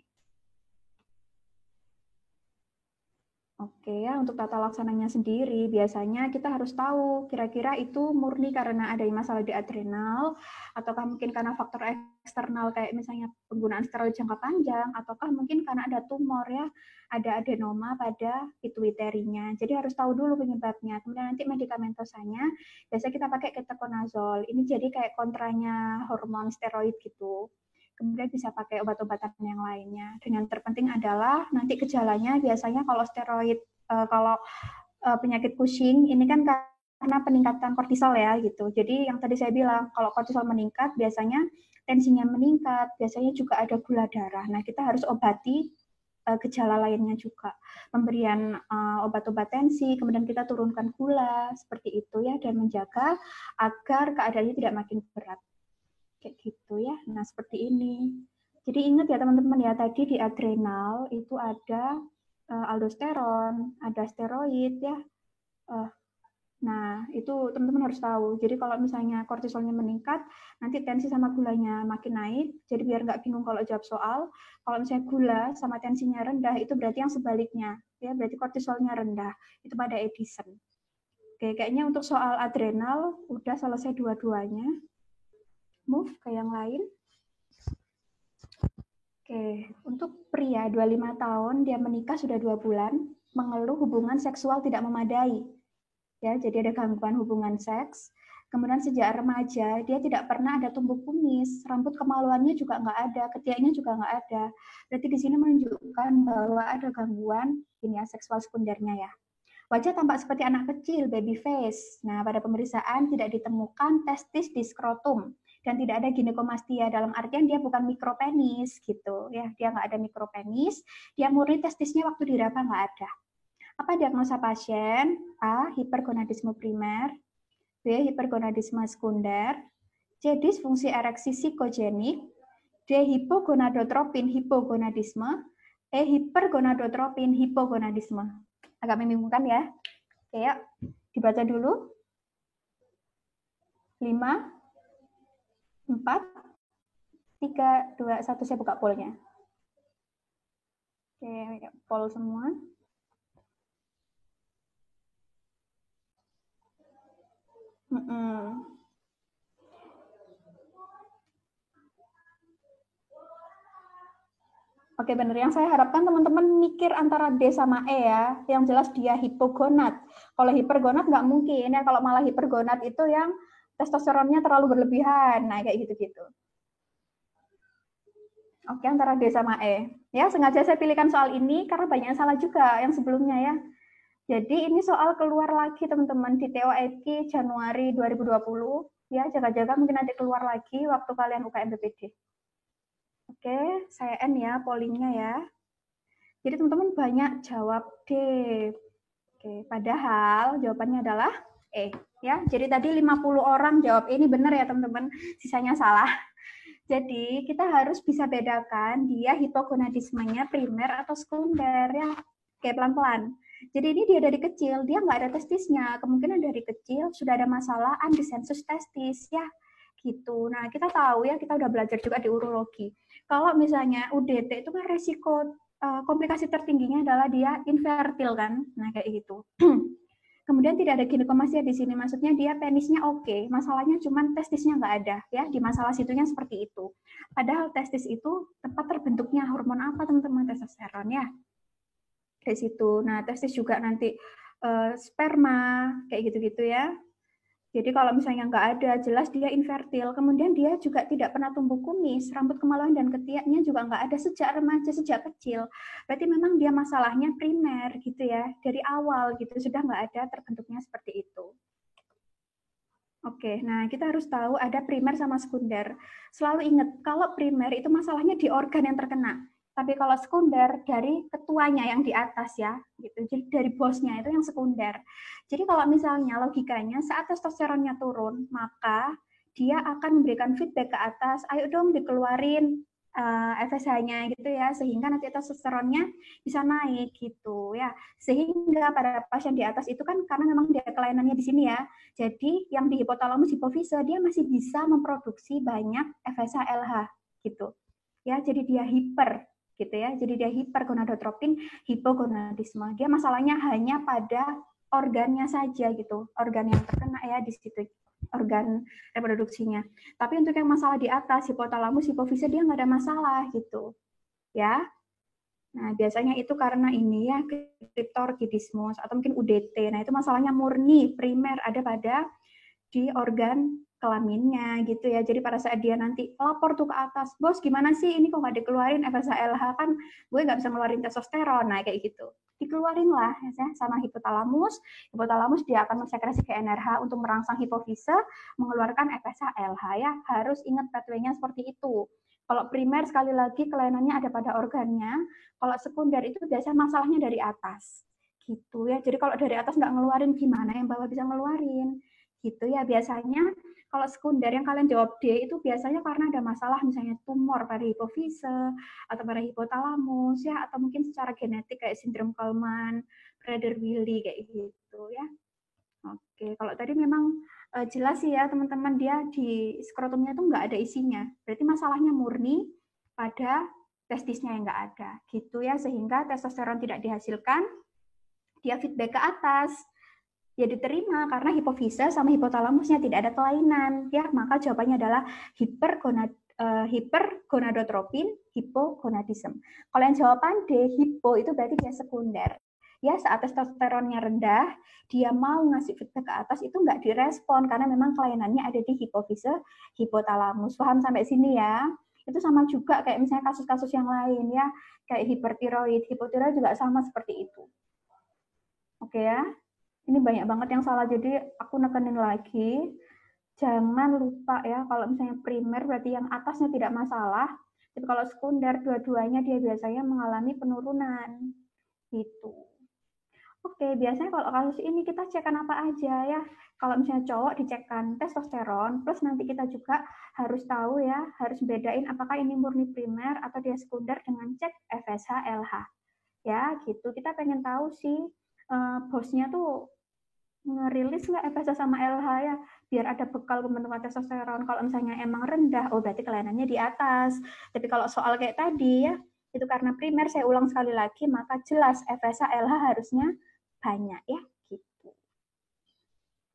Oke ya, untuk tata laksananya sendiri, biasanya kita harus tahu kira-kira itu murni karena ada masalah di adrenal, ataukah mungkin karena faktor eksternal kayak misalnya penggunaan steroid jangka panjang, ataukah mungkin karena ada tumor ya, ada adenoma pada pituitary-nya. Jadi harus tahu dulu penyebabnya. Kemudian nanti medikamentosanya, biasanya kita pakai ketoconazole. Ini jadi kayak kontranya hormon steroid gitu. Kemudian bisa pakai obat-obatan yang lainnya. Dan yang terpenting adalah nanti gejalanya biasanya kalau steroid, kalau penyakit Cushing ini kan karena peningkatan kortisol ya gitu. Jadi yang tadi saya bilang kalau kortisol meningkat biasanya tensinya meningkat, biasanya juga ada gula darah. Nah, kita harus obati gejala lainnya juga. Pemberian obat-obat tensi, kemudian kita turunkan gula seperti itu ya, dan menjaga agar keadaannya tidak makin berat. Kayak gitu ya. Nah, seperti ini. Jadi ingat ya teman-teman ya, tadi di adrenal itu ada aldosteron, ada steroid ya. Nah, itu teman-teman harus tahu. Jadi kalau misalnya kortisolnya meningkat, nanti tensi sama gulanya makin naik. Jadi biar nggak bingung kalau jawab soal, kalau misalnya gula sama tensinya rendah, itu berarti yang sebaliknya. Ya, berarti kortisolnya rendah. Itu pada Edison. Oke, kayaknya untuk soal adrenal udah selesai dua-duanya. Move ke yang lain. Oke, untuk pria 25 tahun, dia menikah sudah 2 bulan, mengeluh hubungan seksual tidak memadai. Ya, jadi ada gangguan hubungan seks. Kemudian sejak remaja, dia tidak pernah ada tumbuh kumis, rambut kemaluannya juga nggak ada, ketiaknya juga nggak ada. Berarti di sini menunjukkan bahwa ada gangguan ini ya, seksual sekundernya ya. Wajah tampak seperti anak kecil, baby face. Nah, pada pemeriksaan tidak ditemukan testis di skrotum dan tidak ada ginekomastia, dalam artian dia bukan mikropenis gitu ya, dia nggak ada mikropenis, dia murni testisnya waktu diraba nggak ada. Apa diagnosa pasien? A. Hipergonadisme primer, B. Hipergonadisme sekunder, C. Disfungsi ereksi psikogenik, D. Hipogonadotropin hipogonadisme, E. Hipergonadotropin hipogonadisme. Agak membingungkan ya. Oke, yuk dibaca dulu. 5, 4, 3, 2, 1, saya buka pollnya. Oke, poll semua. Oke, benar. Yang saya harapkan teman-teman mikir antara D sama E ya. Yang jelas dia hipogonad. Kalau hipergonad nggak mungkin ya. Kalau malah hipergonad itu yang testosteronnya terlalu berlebihan. Nah, kayak gitu-gitu. Oke, antara D sama E. Ya, sengaja saya pilihkan soal ini karena banyak yang salah juga yang sebelumnya ya. Jadi ini soal keluar lagi teman-teman di TOEIC Januari 2020. Ya, jaga-jaga mungkin nanti keluar lagi waktu kalian UKM PPD. Oke, saya N ya pollingnya ya. Jadi teman-teman banyak jawab D. Oke, padahal jawabannya adalah E. Ya, jadi tadi 50 orang jawab E, ini benar ya teman-teman, sisanya salah. Jadi kita harus bisa bedakan dia hipogonadismenya primer atau sekunder ya. Oke, pelan-pelan. Jadi ini dia dari kecil, dia nggak ada testisnya. Kemungkinan dari kecil sudah ada masalah undesensus testis ya. Gitu. Nah, kita tahu ya, kita udah belajar juga di urologi. Kalau misalnya UDT itu kan resiko komplikasi tertingginya adalah dia infertil kan. Nah, kayak gitu. Kemudian tidak ada ginekomastia di sini, maksudnya dia penisnya oke, masalahnya cuma testisnya nggak ada ya, di masalah situnya seperti itu. Padahal testis itu tempat terbentuknya hormon apa teman-teman? Testosteron ya. Dari situ. Nah, testis juga nanti sperma kayak gitu-gitu ya. Jadi kalau misalnya nggak ada, jelas dia infertil. Kemudian dia juga tidak pernah tumbuh kumis, rambut kemaluan dan ketiaknya juga nggak ada sejak remaja, sejak kecil. Berarti memang dia masalahnya primer gitu ya, dari awal gitu sudah nggak ada terbentuknya seperti itu. Oke, nah kita harus tahu ada primer sama sekunder. Selalu ingat, kalau primer itu masalahnya di organ yang terkena. Tapi kalau sekunder dari ketuanya yang di atas ya, gitu. Jadi dari bosnya itu yang sekunder. Jadi kalau misalnya logikanya saat testosteronnya turun, maka dia akan memberikan feedback ke atas, ayo dong dikeluarin FSH-nya gitu ya, sehingga nanti testosteronnya bisa naik gitu ya. Sehingga pada pasien di atas itu kan karena memang dia kelainannya di sini ya. Jadi yang di hipotalamus hipofise dia masih bisa memproduksi banyak FSH LH gitu. Ya, jadi dia hiper gitu ya. Jadi dia hipergonadotropin hipogonadisme. Dia masalahnya hanya pada organnya saja gitu. Organ yang terkena ya di situ, organ reproduksinya. Tapi untuk yang masalah di atas hipotalamus hipofise dia nggak ada masalah gitu. Ya. Nah, biasanya itu karena ini ya kriptorchidismus atau mungkin UDT. Nah, itu masalahnya murni primer ada pada di organ kelaminnya gitu ya. Jadi pada saat dia nanti lapor tuh ke atas, bos gimana sih ini kok nggak dikeluarin FSH LH, kan gue nggak bisa ngeluarin testosteron, nah kayak gitu. Dikeluarin lah ya, sama hipotalamus. Hipotalamus dia akan mensekresi ke NRH untuk merangsang hipofise mengeluarkan FSH LH ya. Harus ingat pathway-nya seperti itu. Kalau primer sekali lagi kelainannya ada pada organnya. Kalau sekunder itu biasanya masalahnya dari atas gitu ya. Jadi kalau dari atas nggak ngeluarin gimana yang bawah bisa ngeluarin gitu ya. Biasanya kalau sekunder yang kalian jawab D itu biasanya karena ada masalah misalnya tumor pada hipofise atau pada hipotalamus ya, atau mungkin secara genetik kayak sindrom Kallman, Prader-Willi kayak gitu ya. Oke, kalau tadi memang jelas sih ya teman-teman, dia di skrotumnya itu nggak ada isinya. Berarti masalahnya murni pada testisnya yang nggak ada gitu ya, sehingga testosteron tidak dihasilkan, dia feedback ke atas. Ya diterima karena hipofise sama hipotalamusnya tidak ada kelainan ya, maka jawabannya adalah hipergonadotropin hipogonadisme. Kalau yang jawaban D hipo itu berarti dia sekunder ya. Saat testosteronnya rendah dia mau ngasih feedback ke atas itu nggak direspon karena memang kelainannya ada di hipofise hipotalamus. Paham sampai sini ya? Itu sama juga kayak misalnya kasus-kasus yang lain ya, kayak hipertiroid. Hipotiroid juga sama seperti itu. Oke ya, ini banyak banget yang salah, jadi aku nekenin lagi. Jangan lupa ya, kalau misalnya primer berarti yang atasnya tidak masalah, tapi kalau sekunder dua-duanya dia biasanya mengalami penurunan. Gitu. Oke, biasanya kalau kasus ini kita cekkan apa aja ya. Kalau misalnya cowok dicekkan testosteron, plus nanti kita juga harus tahu ya, harus bedain apakah ini murni primer atau dia sekunder dengan cek FSH LH. Ya, gitu. Kita pengen tahu sih bosnya tuh ngerilis nggak FSH sama LH ya, biar ada bekal pembentukan testosteron. Kalau misalnya emang rendah, oh berarti kelainannya di atas. Tapi kalau soal kayak tadi ya, itu karena primer, saya ulang sekali lagi, maka jelas FSH LH harusnya banyak ya, gitu.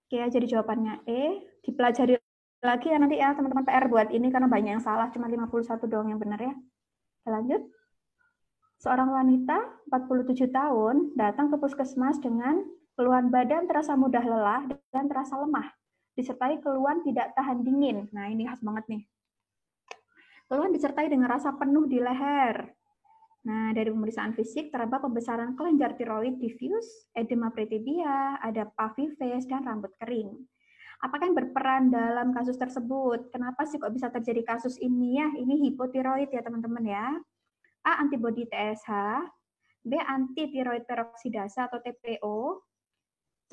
Oke, jadi jawabannya E, dipelajari lagi ya nanti ya teman-teman PR buat ini, karena banyak yang salah, cuma 51 doang yang benar ya. Oke, lanjut. Seorang wanita 47 tahun datang ke puskesmas dengan keluhan badan terasa mudah lelah dan terasa lemah, disertai keluhan tidak tahan dingin. Nah, ini khas banget nih. Keluhan disertai dengan rasa penuh di leher. Nah, dari pemeriksaan fisik terdapat pembesaran kelenjar tiroid diffuse, edema pretibia, ada puffy face, dan rambut kering. Apakah yang berperan dalam kasus tersebut? Kenapa sih kok bisa terjadi kasus ini ya? Ini hipotiroid ya teman-teman ya. A. Antibodi TSH, B. Anti-tiroid peroksidasa atau TPO, C.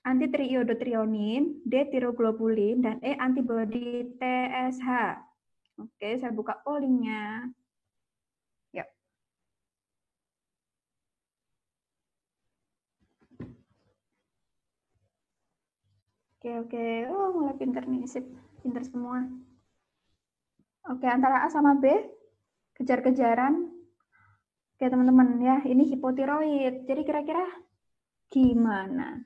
Anti-triiodotrionin, D. Tiroglobulin, dan E. Antibodi TSH. Oke, saya buka pollingnya. Yuk. Oke. Oh, mulai pinter nih, sip. Pinter semua. Oke, antara A sama B, kejar-kejaran. Oke, teman-teman ya, ini hipotiroid. Jadi kira-kira gimana?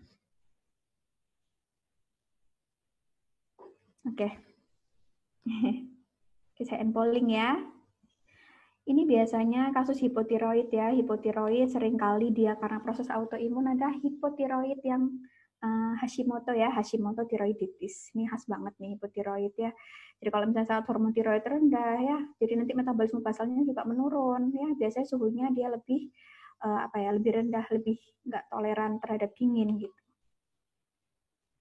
Oke. Oke, saya polling ya. Ini biasanya kasus hipotiroid ya. Hipotiroid seringkali dia karena proses autoimun ada hipotiroid yang Hashimoto ya, Hashimoto tiroiditis. Ini khas banget nih hipotiroid ya. Jadi kalau misalnya saat hormon tiroid rendah ya, jadi nanti metabolisme basalnya juga menurun ya. Biasanya suhunya dia lebih lebih rendah, lebih nggak toleran terhadap dingin gitu.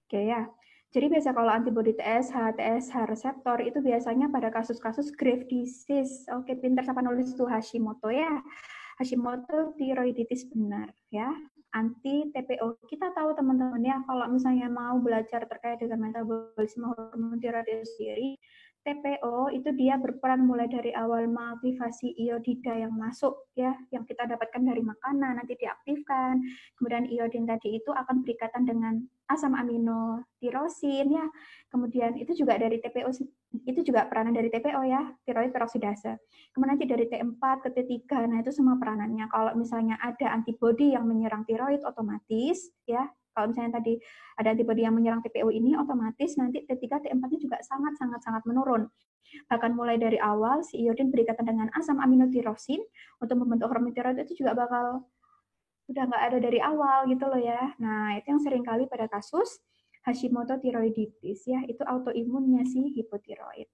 Oke ya. Jadi biasa kalau antibodi TSH reseptor itu biasanya pada kasus-kasus grave disease. Oke, pintar siapa nulis itu Hashimoto ya. Hashimoto tiroiditis benar ya. Anti TPO. Kita tahu teman-teman ya, kalau misalnya mau belajar terkait dengan metabolisme hormon tiroid itu sendiri, TPO itu dia berperan mulai dari awal mengaktifasi iodida yang masuk ya, yang kita dapatkan dari makanan nanti diaktifkan. Kemudian iodin tadi itu akan berikatan dengan asam amino tirosin ya. Kemudian itu juga dari TPO, itu juga peranan dari TPO ya, tiroid peroksidase. Kemudian nanti dari T4 ke T3, nah itu semua peranannya. Kalau misalnya ada antibodi yang menyerang tiroid otomatis ya, kalau misalnya tadi ada antibodi yang menyerang TPO ini, otomatis nanti T3, T4-nya juga sangat menurun. Bahkan mulai dari awal, si iodin berikatan dengan asam aminotirosin untuk membentuk hormon tiroid itu juga bakal udah nggak ada dari awal gitu loh ya. Nah, itu yang sering kali pada kasus Hashimoto tiroiditis ya, itu autoimunnya si hipotiroid.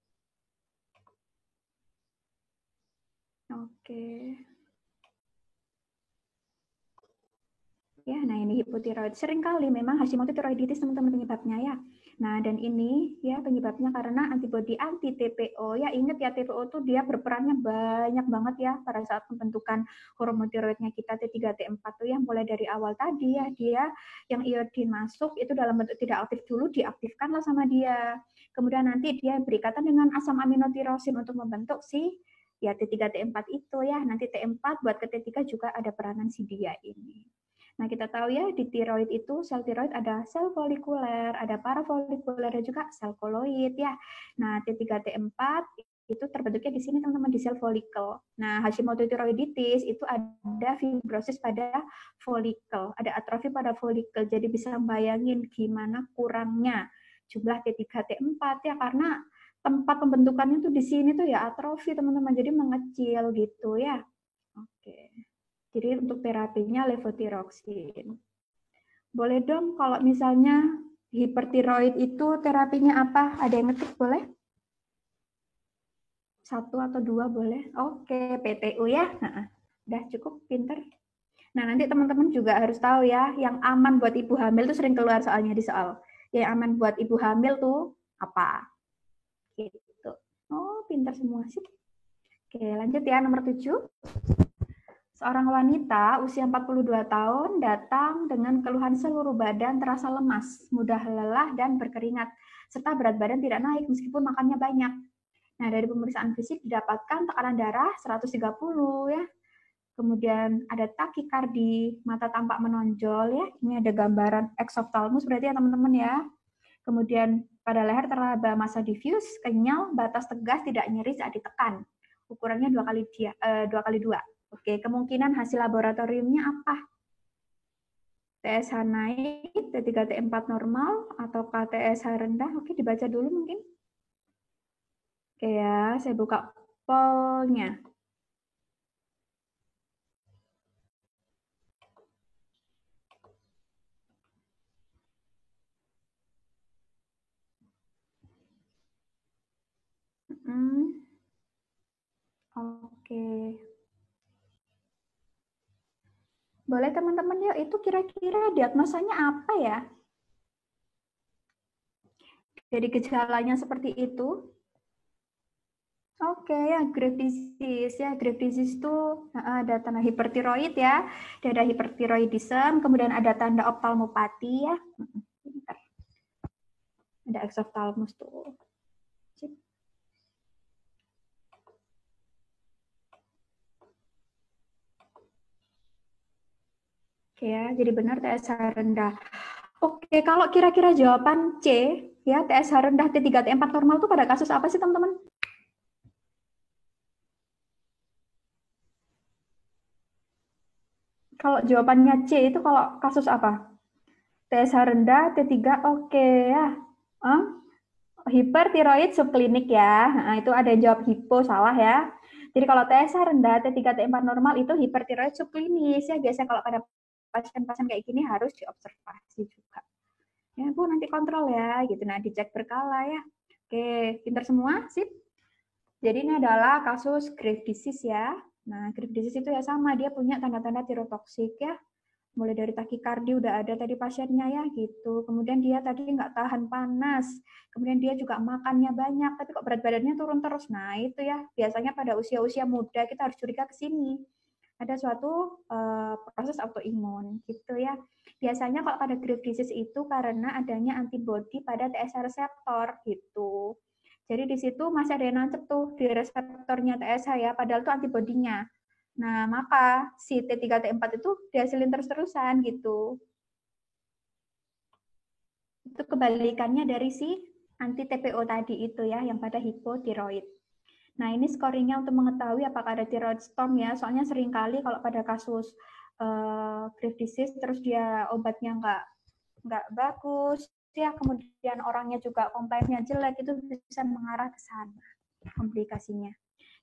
Oke. Ya, nah ini hipotiroid. Seringkali memang Hashimoto tiroiditis teman-teman penyebabnya ya. Nah, dan ini ya penyebabnya karena antibodi anti TPO. Ya, ingat ya TPO itu dia berperannya banyak banget ya pada saat pembentukan hormon tiroidnya kita T3, T4 tuh yang mulai dari awal tadi ya, dia yang iodin masuk itu dalam bentuk tidak aktif dulu diaktifkanlah sama dia. Kemudian nanti dia berikatan dengan asam aminotirosin untuk membentuk si ya T3, T4 itu ya. Nanti T4 buat ke T3 juga ada peranan si dia ini. Nah, kita tahu ya di tiroid itu sel tiroid ada sel folikuler, ada parafolikuler dan juga sel koloid ya. Nah, T3 T4 itu terbentuknya di sini teman-teman di sel folikel. Nah, Hashimoto tiroiditis itu ada fibrosis pada folikel, ada atrofi pada folikel. Jadi bisa bayangin gimana kurangnya jumlah T3 T4 ya karena tempat pembentukannya tuh di sini tuh ya atrofi teman-teman. Jadi mengecil gitu ya. Oke. Jadi untuk terapinya levothyroxine. Boleh dong kalau misalnya hipertiroid itu terapinya apa? Ada yang ngetik boleh? 1 atau 2 boleh. Oke, PTU ya. Udah cukup, pinter. Nah, nanti teman-teman juga harus tahu ya, yang aman buat ibu hamil tuh sering keluar soalnya di soal. Yang aman buat ibu hamil tuh apa? Gitu. Oh, pinter semua sih. Oke, lanjut ya, nomor 7. Seorang wanita usia 42 tahun datang dengan keluhan seluruh badan terasa lemas, mudah lelah dan berkeringat, serta berat badan tidak naik meskipun makannya banyak. Nah, dari pemeriksaan fisik didapatkan tekanan darah 130 ya. Kemudian ada takikardi, mata tampak menonjol ya. Ini ada gambaran exophthalmos berarti ya teman-teman ya. Kemudian pada leher teraba massa diffuse, kenyal, batas tegas, tidak nyeri saat ditekan. Ukurannya 2x2. Oke, kemungkinan hasil laboratoriumnya apa? TSH naik, T3 T4 normal, atau TSH rendah? Oke, dibaca dulu mungkin. Oke ya, saya buka pollnya. Oke. Boleh teman-teman yuk, itu kira-kira diagnosanya apa ya? Jadi gejalanya seperti itu. Oke ya, Graves disease ya. Graves disease itu ada tanda hipertiroid ya. Ada hipertiroidism, kemudian ada tanda optalmopati ya. Ada exophthalmos tuh. Oke ya, jadi benar TSH rendah. Oke, kalau kira-kira jawaban C, ya TSH rendah T3 T4 normal itu pada kasus apa sih teman-teman? Kalau jawabannya C itu kalau kasus apa? TSH rendah, T3, oke ya. Hipertiroid subklinik ya. Nah, itu ada yang jawab hipo, salah ya. Jadi kalau TSH rendah, T3, T4 normal itu hipertiroid subklinis ya. Biasanya kalau pada pasien-pasien kayak gini harus diobservasi juga. Ya Bu, nanti kontrol ya, gitu. Nah, dicek berkala ya. Oke, pinter semua, sip. Jadi ini adalah kasus Graves disease ya. Nah, Graves disease itu ya sama, dia punya tanda-tanda tirotoksik ya. Mulai dari takikardi udah ada tadi pasiennya ya gitu. Kemudian dia tadi nggak tahan panas. Kemudian dia juga makannya banyak, tapi kok berat badannya turun terus. Nah itu ya, biasanya pada usia-usia muda kita harus curiga ke sini. Ada suatu proses autoimun gitu ya. Biasanya kalau pada Graves disease itu karena adanya antibodi pada TSH reseptor gitu. Jadi di situ masih ada yang nancep tuh di reseptornya TSH ya, padahal itu antibodinya. Nah, maka si T3 T4 itu dihasilin terus-terusan gitu. Itu kebalikannya dari si anti TPO tadi itu ya, yang pada hipotiroid. Nah, ini scoringnya untuk mengetahui apakah ada thyroid storm ya. Soalnya seringkali kalau pada kasus Graves disease terus dia obatnya nggak bagus, ya kemudian orangnya juga komplainnya jelek, itu bisa mengarah ke sana komplikasinya.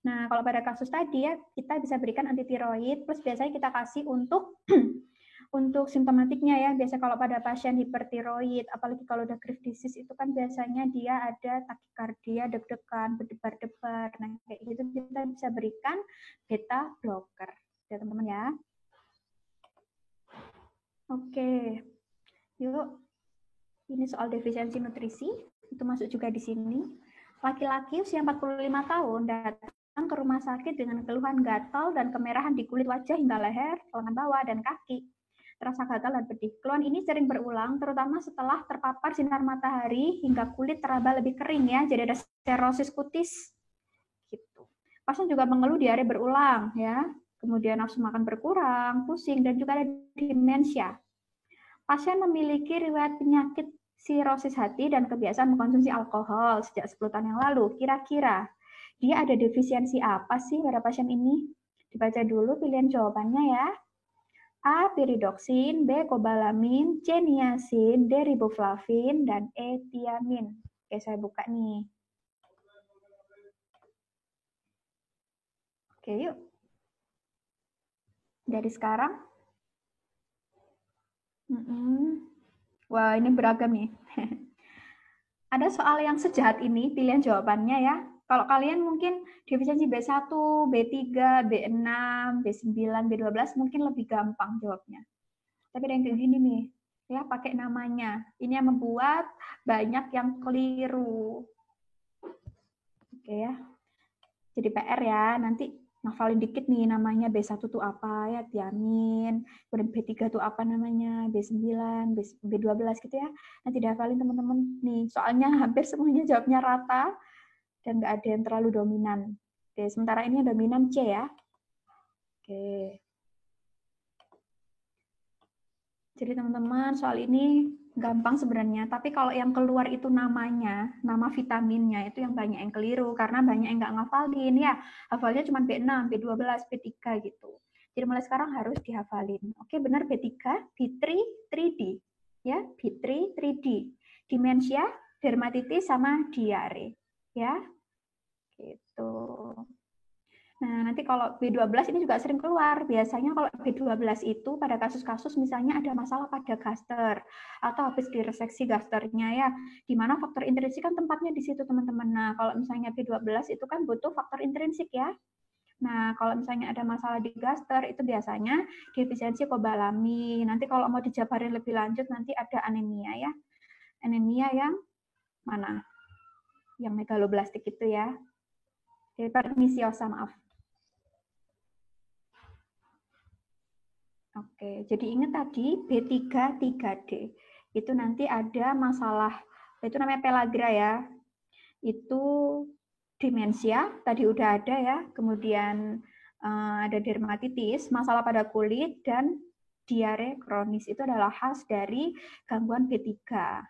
Nah, kalau pada kasus tadi ya, kita bisa berikan antitiroid, plus biasanya kita kasih untuk untuk simptomatiknya ya. Biasa kalau pada pasien hipertiroid, apalagi kalau udah Graves disease itu kan biasanya dia ada takikardia, deg-degan, berdebar-debar. Nah, kayak gitu kita bisa berikan beta blocker. Ya, teman-teman ya. Oke. Yuk. Ini soal defisiensi nutrisi, itu masuk juga di sini. Laki-laki usia 45 tahun datang ke rumah sakit dengan keluhan gatal dan kemerahan di kulit wajah hingga leher, lengan bawah, dan kaki. Terasa gatal dan pedih. Keluhan ini sering berulang, terutama setelah terpapar sinar matahari hingga kulit teraba lebih kering ya, jadi ada serosis kutis. Gitu. Pasien juga mengeluh diare berulang ya, kemudian nafsu makan berkurang, pusing, dan juga ada demensia. Pasien memiliki riwayat penyakit sirosis hati dan kebiasaan mengkonsumsi alkohol sejak 10 tahun yang lalu. Kira-kira dia ada defisiensi apa sih pada pasien ini? Dibaca dulu pilihan jawabannya ya. A. Piridoksin, B. Kobalamin, C. Niacin, D. Riboflavin, dan E. Thiamin. Oke, saya buka nih. Oke, yuk. Dari sekarang. Wah, ini beragam nih. Ada soal yang sejahat ini, pilihan jawabannya ya. Kalau kalian mungkin defisiensi B1, B3, B6, B9, B12 mungkin lebih gampang jawabnya. Tapi ada yang kayak gini nih, ya pakai namanya. Ini yang membuat banyak yang keliru. Oke ya. Jadi PR ya, nanti ngafalin dikit nih namanya B1 tuh apa ya, tiamin. Kemudian B3 tuh apa namanya, B9, B12 gitu ya. Nanti dihafalin teman-teman nih. Soalnya hampir semuanya jawabnya rata dan nggak ada yang terlalu dominan. Oke, sementara ini yang dominan C ya. Oke. Jadi teman-teman, soal ini gampang sebenarnya, tapi kalau yang keluar itu namanya, nama vitaminnya itu yang banyak yang keliru, karena banyak yang nggak ngafalin ya, hafalnya cuma B6, B12, B3 gitu. Jadi mulai sekarang harus dihafalin. Oke, benar B3, B3, 3D. Ya, B3, 3D. Demensia, dermatitis, sama diare. Ya, gitu. Nah, nanti kalau B12 ini juga sering keluar. Biasanya kalau B12 itu pada kasus-kasus misalnya ada masalah pada gaster atau habis direseksi gasternya ya, di mana faktor intrinsik kan tempatnya di situ teman-teman. Nah, kalau misalnya B12 itu kan butuh faktor intrinsik ya. Nah, kalau misalnya ada masalah di gaster itu biasanya defisiensi kobalamin. Nanti kalau mau dijabarin lebih lanjut nanti ada anemia ya. Anemia yang mana? Yang megaloblastik itu ya. Pernisiosa, maaf. Oke, jadi ingat tadi B3, 3D. Itu nanti ada masalah, itu namanya pellagra ya. Itu demensia, tadi udah ada ya. Kemudian ada dermatitis, masalah pada kulit, dan diare kronis. Itu adalah khas dari gangguan B3,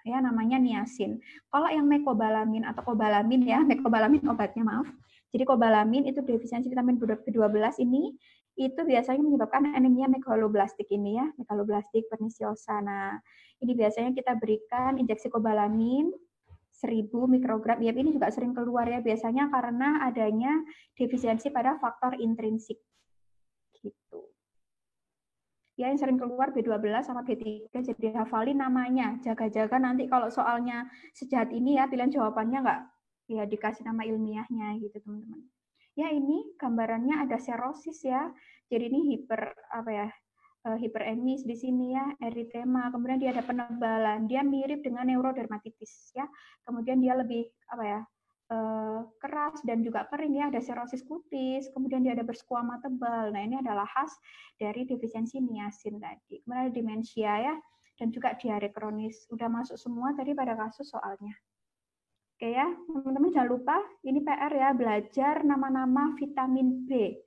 ya namanya niacin. Kalau yang mecobalamin atau kobalamin ya, mecobalamin obatnya maaf. Jadi kobalamin itu defisiensi vitamin B12 ini itu biasanya menyebabkan anemia megaloblastik ini ya, megaloblastik pernisiosa. Nah, ini biasanya kita berikan injeksi kobalamin 1000 mikrogram. Ya, ini juga sering keluar ya biasanya karena adanya defisiensi pada faktor intrinsik. Gitu. Ya, yang sering keluar B12 sama B3, jadi hafalin namanya. Jaga-jaga nanti kalau soalnya sejahat ini ya, pilihan jawabannya nggak ya dikasih nama ilmiahnya gitu, teman-teman. Ya, ini gambarannya ada serosis ya. Jadi ini hiperemis di sini ya, eritema. Kemudian dia ada penebalan. Dia mirip dengan neurodermatitis ya. Kemudian dia lebih keras dan juga kering ya, ada serosis kutis. Kemudian dia ada berskuama tebal. Nah, ini adalah khas dari defisiensi niacin tadi. Kemudian ada demensia ya, dan juga diare kronis. Udah masuk semua tadi pada kasus soalnya. Oke ya, teman-teman jangan lupa, ini PR ya, belajar nama-nama vitamin B.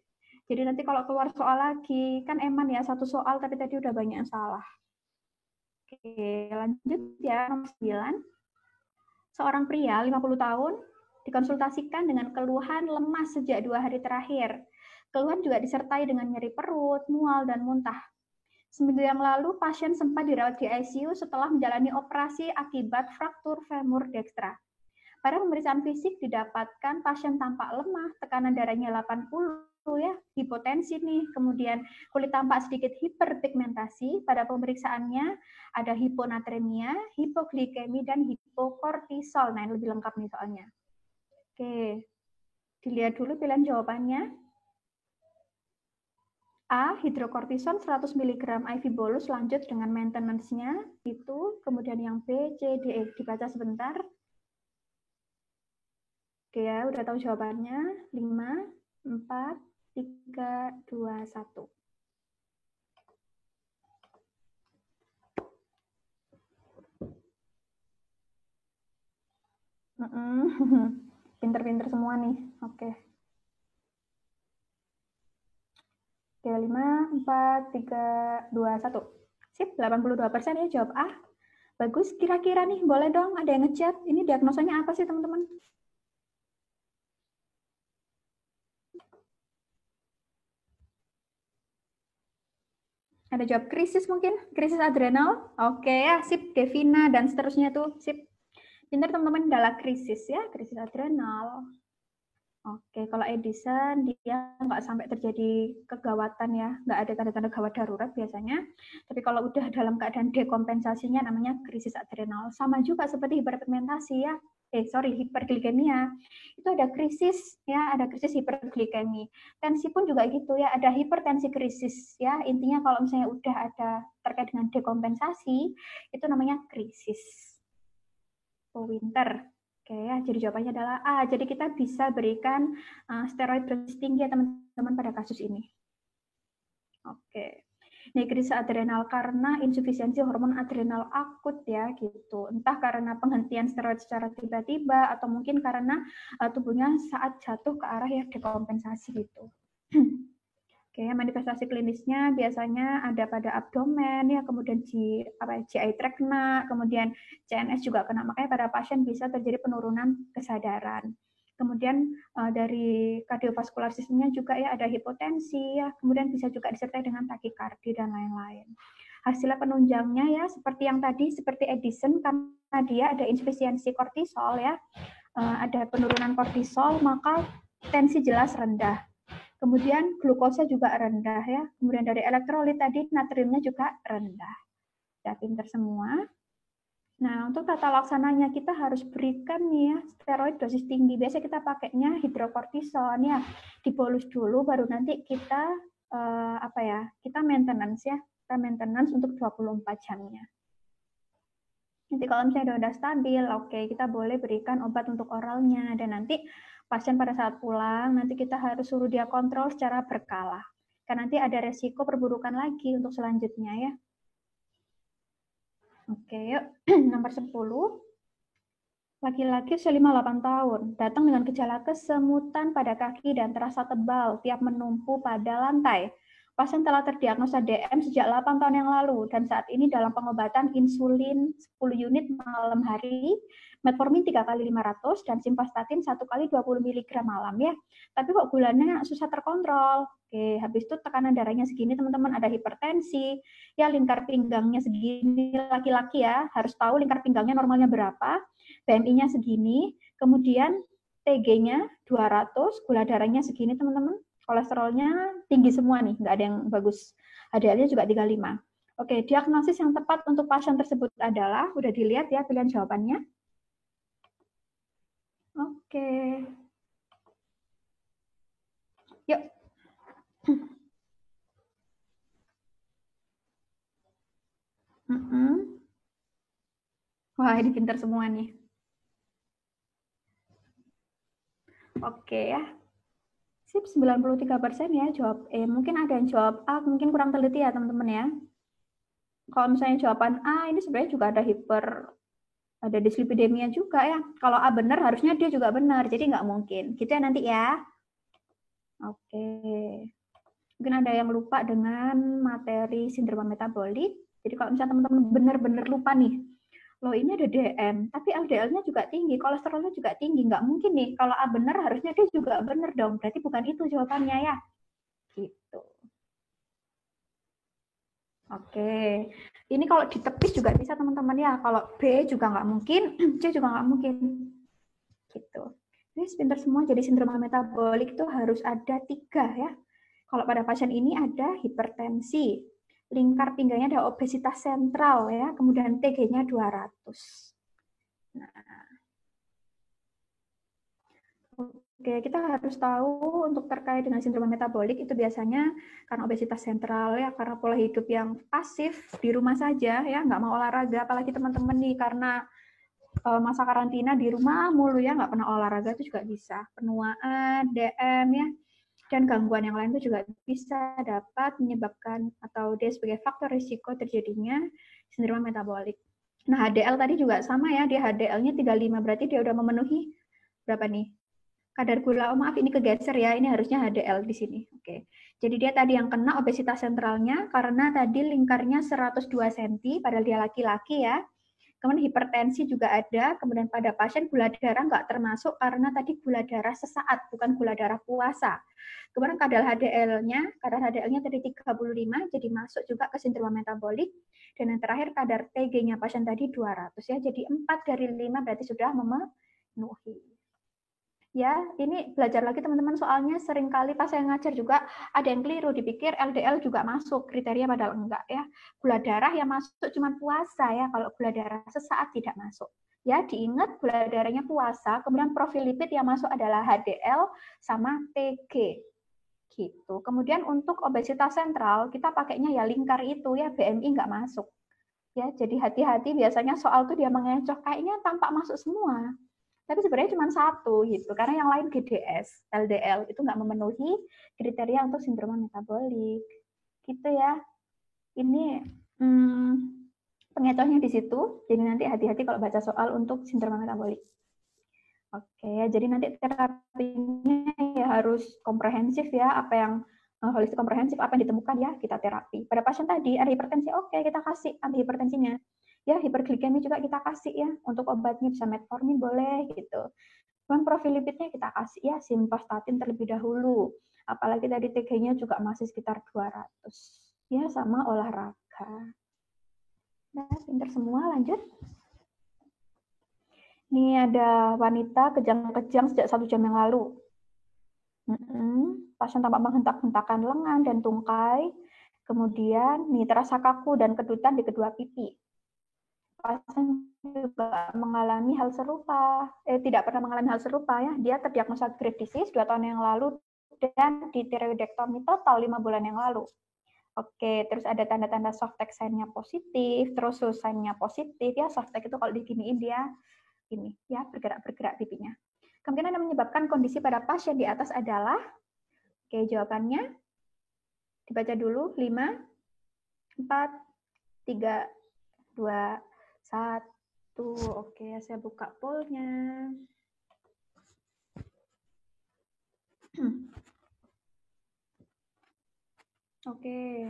Jadi nanti kalau keluar soal lagi, kan eman ya, satu soal tapi tadi udah banyak yang salah. Oke, lanjut ya, nomor 9. Seorang pria 50 tahun dikonsultasikan dengan keluhan lemas sejak 2 hari terakhir. Keluhan juga disertai dengan nyeri perut, mual, dan muntah. Seminggu yang lalu, pasien sempat dirawat di ICU setelah menjalani operasi akibat fraktur femur dextra. Pada pemeriksaan fisik didapatkan pasien tampak lemah, tekanan darahnya 80 ya, hipotensi nih, kemudian kulit tampak sedikit hiperpigmentasi. Pada pemeriksaannya ada hiponatremia, hipoglikemi, dan hipokortisol. Nah, ini lebih lengkap nih soalnya. Oke, dilihat dulu pilihan jawabannya. A, hidrokortison 100 mg IV bolus lanjut dengan maintenance-nya itu, kemudian yang B, C, D, E. Dibaca sebentar. Oke ya, udah tahu jawabannya. 5, 4, 3, 2, 1. Pinter-pinter semua nih. Oke. Oke, 5, 4, 3, 2, 1. Sip, 82% ya jawab A. Bagus, kira-kira nih, boleh dong ada yang ngechat. Ini diagnosanya apa sih, teman-teman? Ada jawab krisis mungkin? Krisis adrenal? Oke ya, sip. Devina dan seterusnya tuh, sip. Pintar teman-teman adalah krisis ya, krisis adrenal. Oke, kalau Edison dia nggak sampai terjadi kegawatan ya, nggak ada tanda-tanda gawat darurat biasanya. Tapi kalau udah dalam keadaan dekompensasinya namanya krisis adrenal. Sama juga seperti hiperpigmentasi ya. hiperglikemia, itu ada krisis ya, ada krisis hiperglikemi. Tensi pun juga gitu ya, ada hipertensi krisis ya. Intinya kalau misalnya udah ada terkait dengan dekompensasi, itu namanya krisis. Winter. Oke ya, jadi jawabannya adalah A. Jadi kita bisa berikan steroid dosis tinggi ya teman-teman pada kasus ini. Oke. Krisis adrenal karena insufisiensi hormon adrenal akut ya gitu. Entah karena penghentian steroid secara tiba-tiba atau mungkin karena tubuhnya saat jatuh ke arah yang dekompensasi gitu. Oke, manifestasi klinisnya biasanya ada pada abdomen ya, kemudian GI tract kena, kemudian CNS juga kena. Makanya pada pasien bisa terjadi penurunan kesadaran. Kemudian dari kardiovaskular sistemnya juga ya ada hipotensi ya, kemudian bisa juga disertai dengan takikardi dan lain-lain. Hasilnya penunjangnya ya seperti yang tadi, seperti Edison, karena dia ada insufisiensi kortisol ya, ada penurunan kortisol, maka tensi jelas rendah. Kemudian glukosa juga rendah ya. Kemudian dari elektrolit tadi natriumnya juga rendah. Ya, pinter semua. Nah, untuk tata laksananya kita harus berikan nih ya steroid dosis tinggi. Biasa kita pakainya hidrokortison ya. Dibolus dulu baru nanti kita kita maintenance ya. Kita maintenance untuk 24 jamnya. Nanti kalau misalnya udah stabil, oke, kita boleh berikan obat untuk oralnya dan nanti pasien pada saat pulang, nanti kita harus suruh dia kontrol secara berkala. Karena nanti ada resiko perburukan lagi untuk selanjutnya ya. Oke, yuk. Nomor 10. Laki-laki usia 58 tahun, datang dengan gejala kesemutan pada kaki dan terasa tebal tiap menumpu pada lantai. Pasien telah terdiagnosa DM sejak 8 tahun yang lalu dan saat ini dalam pengobatan insulin 10 unit malam hari, metformin 3 kali 500 dan simvastatin 1 kali 20 mg malam ya. Tapi kok gulanya susah terkontrol. Oke, habis itu tekanan darahnya segini teman-teman, ada hipertensi, ya lingkar pinggangnya segini, laki-laki ya, harus tahu lingkar pinggangnya normalnya berapa, BMI-nya segini, kemudian TG-nya 200, gula darahnya segini teman-teman, kolesterolnya tinggi semua nih, nggak ada yang bagus. HDL-nya juga 35. Oke, diagnosis yang tepat untuk pasien tersebut adalah, udah dilihat ya pilihan jawabannya. Oke. Yuk. Wah, ini pintar semua nih. Oke ya. Sip, 93% ya jawab E. Mungkin ada yang jawab A, mungkin kurang teliti ya teman-teman ya. Kalau misalnya jawaban A, ini sebenarnya juga ada dislipidemia juga ya. Kalau A benar, harusnya dia juga benar. Jadi nggak mungkin. Gitu ya nanti ya. Oke. Mungkin ada yang lupa dengan materi sindroma metabolik. Jadi kalau misalnya teman-teman benar-benar lupa nih, loh ini ada DM, tapi LDL-nya juga tinggi, kolesterolnya juga tinggi. Nggak mungkin nih, kalau A benar, harusnya dia juga benar dong. Berarti bukan itu jawabannya ya. Gitu. Oke. Ini kalau ditepis juga bisa teman-teman ya. Kalau B juga nggak mungkin, C juga nggak mungkin. Gitu. Ini pintar semua, jadi sindroma metabolik itu harus ada 3 ya. Kalau pada pasien ini ada hipertensi, lingkar pinggangnya ada obesitas sentral ya, kemudian TG-nya 200. Nah, oke, kita harus tahu untuk terkait dengan sindroma metabolik itu biasanya karena obesitas sentral ya, karena pola hidup yang pasif di rumah saja ya, nggak mau olahraga, apalagi teman-teman nih karena masa karantina di rumah mulu ya, nggak pernah olahraga itu juga bisa. Penuaan, DM ya, dan gangguan yang lain itu juga bisa dapat menyebabkan atau dia sebagai faktor risiko terjadinya sindroma metabolik. Nah, HDL tadi juga sama ya, dia HDL-nya 35, berarti dia udah memenuhi berapa nih? Kadar gula, oh maaf ini kegeser ya, ini harusnya HDL di sini. Oke. Jadi dia tadi yang kena obesitas sentralnya karena tadi lingkarnya 102 cm, padahal dia laki-laki ya. Kemudian hipertensi juga ada, kemudian pada pasien gula darah nggak termasuk karena tadi gula darah sesaat, bukan gula darah puasa. Kemudian kadar HDL-nya tadi 35, jadi masuk juga ke sindroma metabolik. Dan yang terakhir kadar TG-nya pasien tadi 200 ya, jadi 4 dari 5 berarti sudah memenuhi. Ya, ini belajar lagi teman-teman, soalnya seringkali pas saya ngajar juga ada yang keliru, dipikir LDL juga masuk kriteria padahal enggak ya. Gula darah yang masuk cuma puasa ya, kalau gula darah sesaat tidak masuk. Ya, diingat gula darahnya puasa, kemudian profil lipid yang masuk adalah HDL sama TG. Gitu. Kemudian untuk obesitas sentral, kita pakainya ya lingkar itu ya, BMI nggak masuk. Ya, jadi hati-hati biasanya soal tuh dia mengecoh, kayaknya tampak masuk semua. Tapi sebenarnya cuma satu gitu, karena yang lain GDS, LDL itu nggak memenuhi kriteria untuk sindroma metabolik. Gitu ya. Ini pengecohnya di situ, jadi nanti hati-hati kalau baca soal untuk sindroma metabolik. Oke, jadi nanti terapinya ya harus komprehensif ya, apa yang holistik komprehensif, apa yang ditemukan ya kita terapi. Pada pasien tadi ada hipertensi, oke kita kasih anti hipertensinya. Ya, hiperglikemi juga kita kasih ya, untuk obatnya bisa metformin boleh gitu. Cuman profil lipidnya kita kasih ya simvastatin terlebih dahulu. Apalagi tadi TG-nya juga masih sekitar 200. Ya, sama olahraga. Nah, pinter semua, lanjut. Ini ada wanita kejang-kejang sejak 1 jam yang lalu. Pasien tampak menghentak-hentakan lengan dan tungkai. Kemudian nih terasa kaku dan kedutan di kedua pipi. Pasien juga mengalami hal serupa, tidak pernah mengalami hal serupa ya. Dia terdiagnosa Graves' disease 2 tahun yang lalu dan ditiroidektomi total 5 bulan yang lalu. Oke, terus ada tanda-tanda Softex sign-nya positif, terus sign-nya positif ya. Softex itu kalau diginiin dia ini ya bergerak-bergerak pipinya. Kemungkinan yang menyebabkan kondisi pada pasien di atas adalah, oke jawabannya dibaca dulu 5, 4, 3, 2, 1. Oke, saya buka pollnya. Oke.